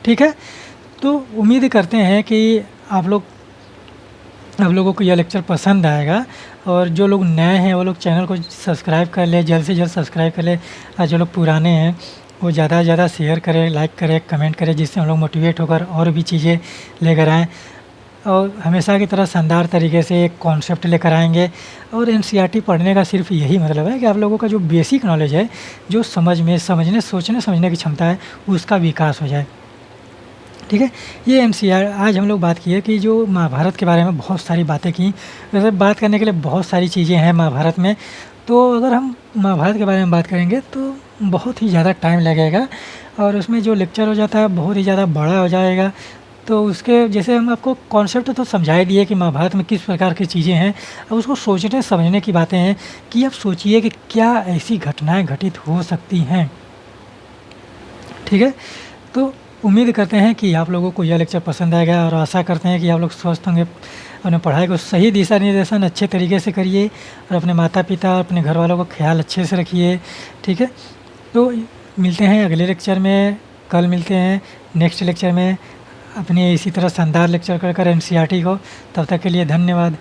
ठीक है, तो उम्मीद करते हैं कि आप लोगों को यह लेक्चर पसंद आएगा, और जो लोग नए हैं वो लोग चैनल को सब्सक्राइब कर ले, जल्द से जल्द सब्सक्राइब कर ले, और जो लोग पुराने हैं वो ज़्यादा से ज़्यादा शेयर करें, लाइक करें, कमेंट करें, जिससे हम लोग मोटिवेट होकर और भी चीज़ें लेकर आएँ, और हमेशा की तरह शानदार तरीके से एक कॉन्सेप्ट लेकर आएंगे। और एनसीईआरटी पढ़ने का सिर्फ यही मतलब है कि आप लोगों का जो बेसिक नॉलेज है, जो समझने, सोचने समझने की क्षमता है, उसका विकास हो जाए। ठीक है, ये एनसीईआर आज हम लोग बात की है कि जो महाभारत के बारे में बहुत सारी बातें की। वैसे बात करने के लिए बहुत सारी चीज़ें हैं महाभारत में, तो अगर हम महाभारत के बारे में बात करेंगे तो बहुत ही ज़्यादा टाइम लगेगा, और उसमें जो लेक्चर हो जाता है बहुत ही ज़्यादा बड़ा हो जाएगा। तो उसके जैसे हम आपको कॉन्सेप्ट तो समझा ही दिए कि महाभारत में किस प्रकार की चीज़ें हैं, अब उसको सोचने समझने की बातें हैं कि आप सोचिए कि क्या ऐसी घटनाएँ घटित हो सकती हैं। ठीक है, तो उम्मीद करते हैं कि आप लोगों को यह लेक्चर पसंद आएगा, और आशा करते हैं कि आप लोग स्वस्थ होंगे, अपने पढ़ाई को सही दिशा निर्देशन अच्छे तरीके से करिए, और अपने माता पिता और अपने घर वालों का ख्याल अच्छे से रखिए। ठीक है, तो मिलते हैं अगले लेक्चर में, कल मिलते हैं नेक्स्ट लेक्चर में, अपने इसी तरह शानदार लेक्चर कर एनसीईआरटी को। तब तक के लिए धन्यवाद।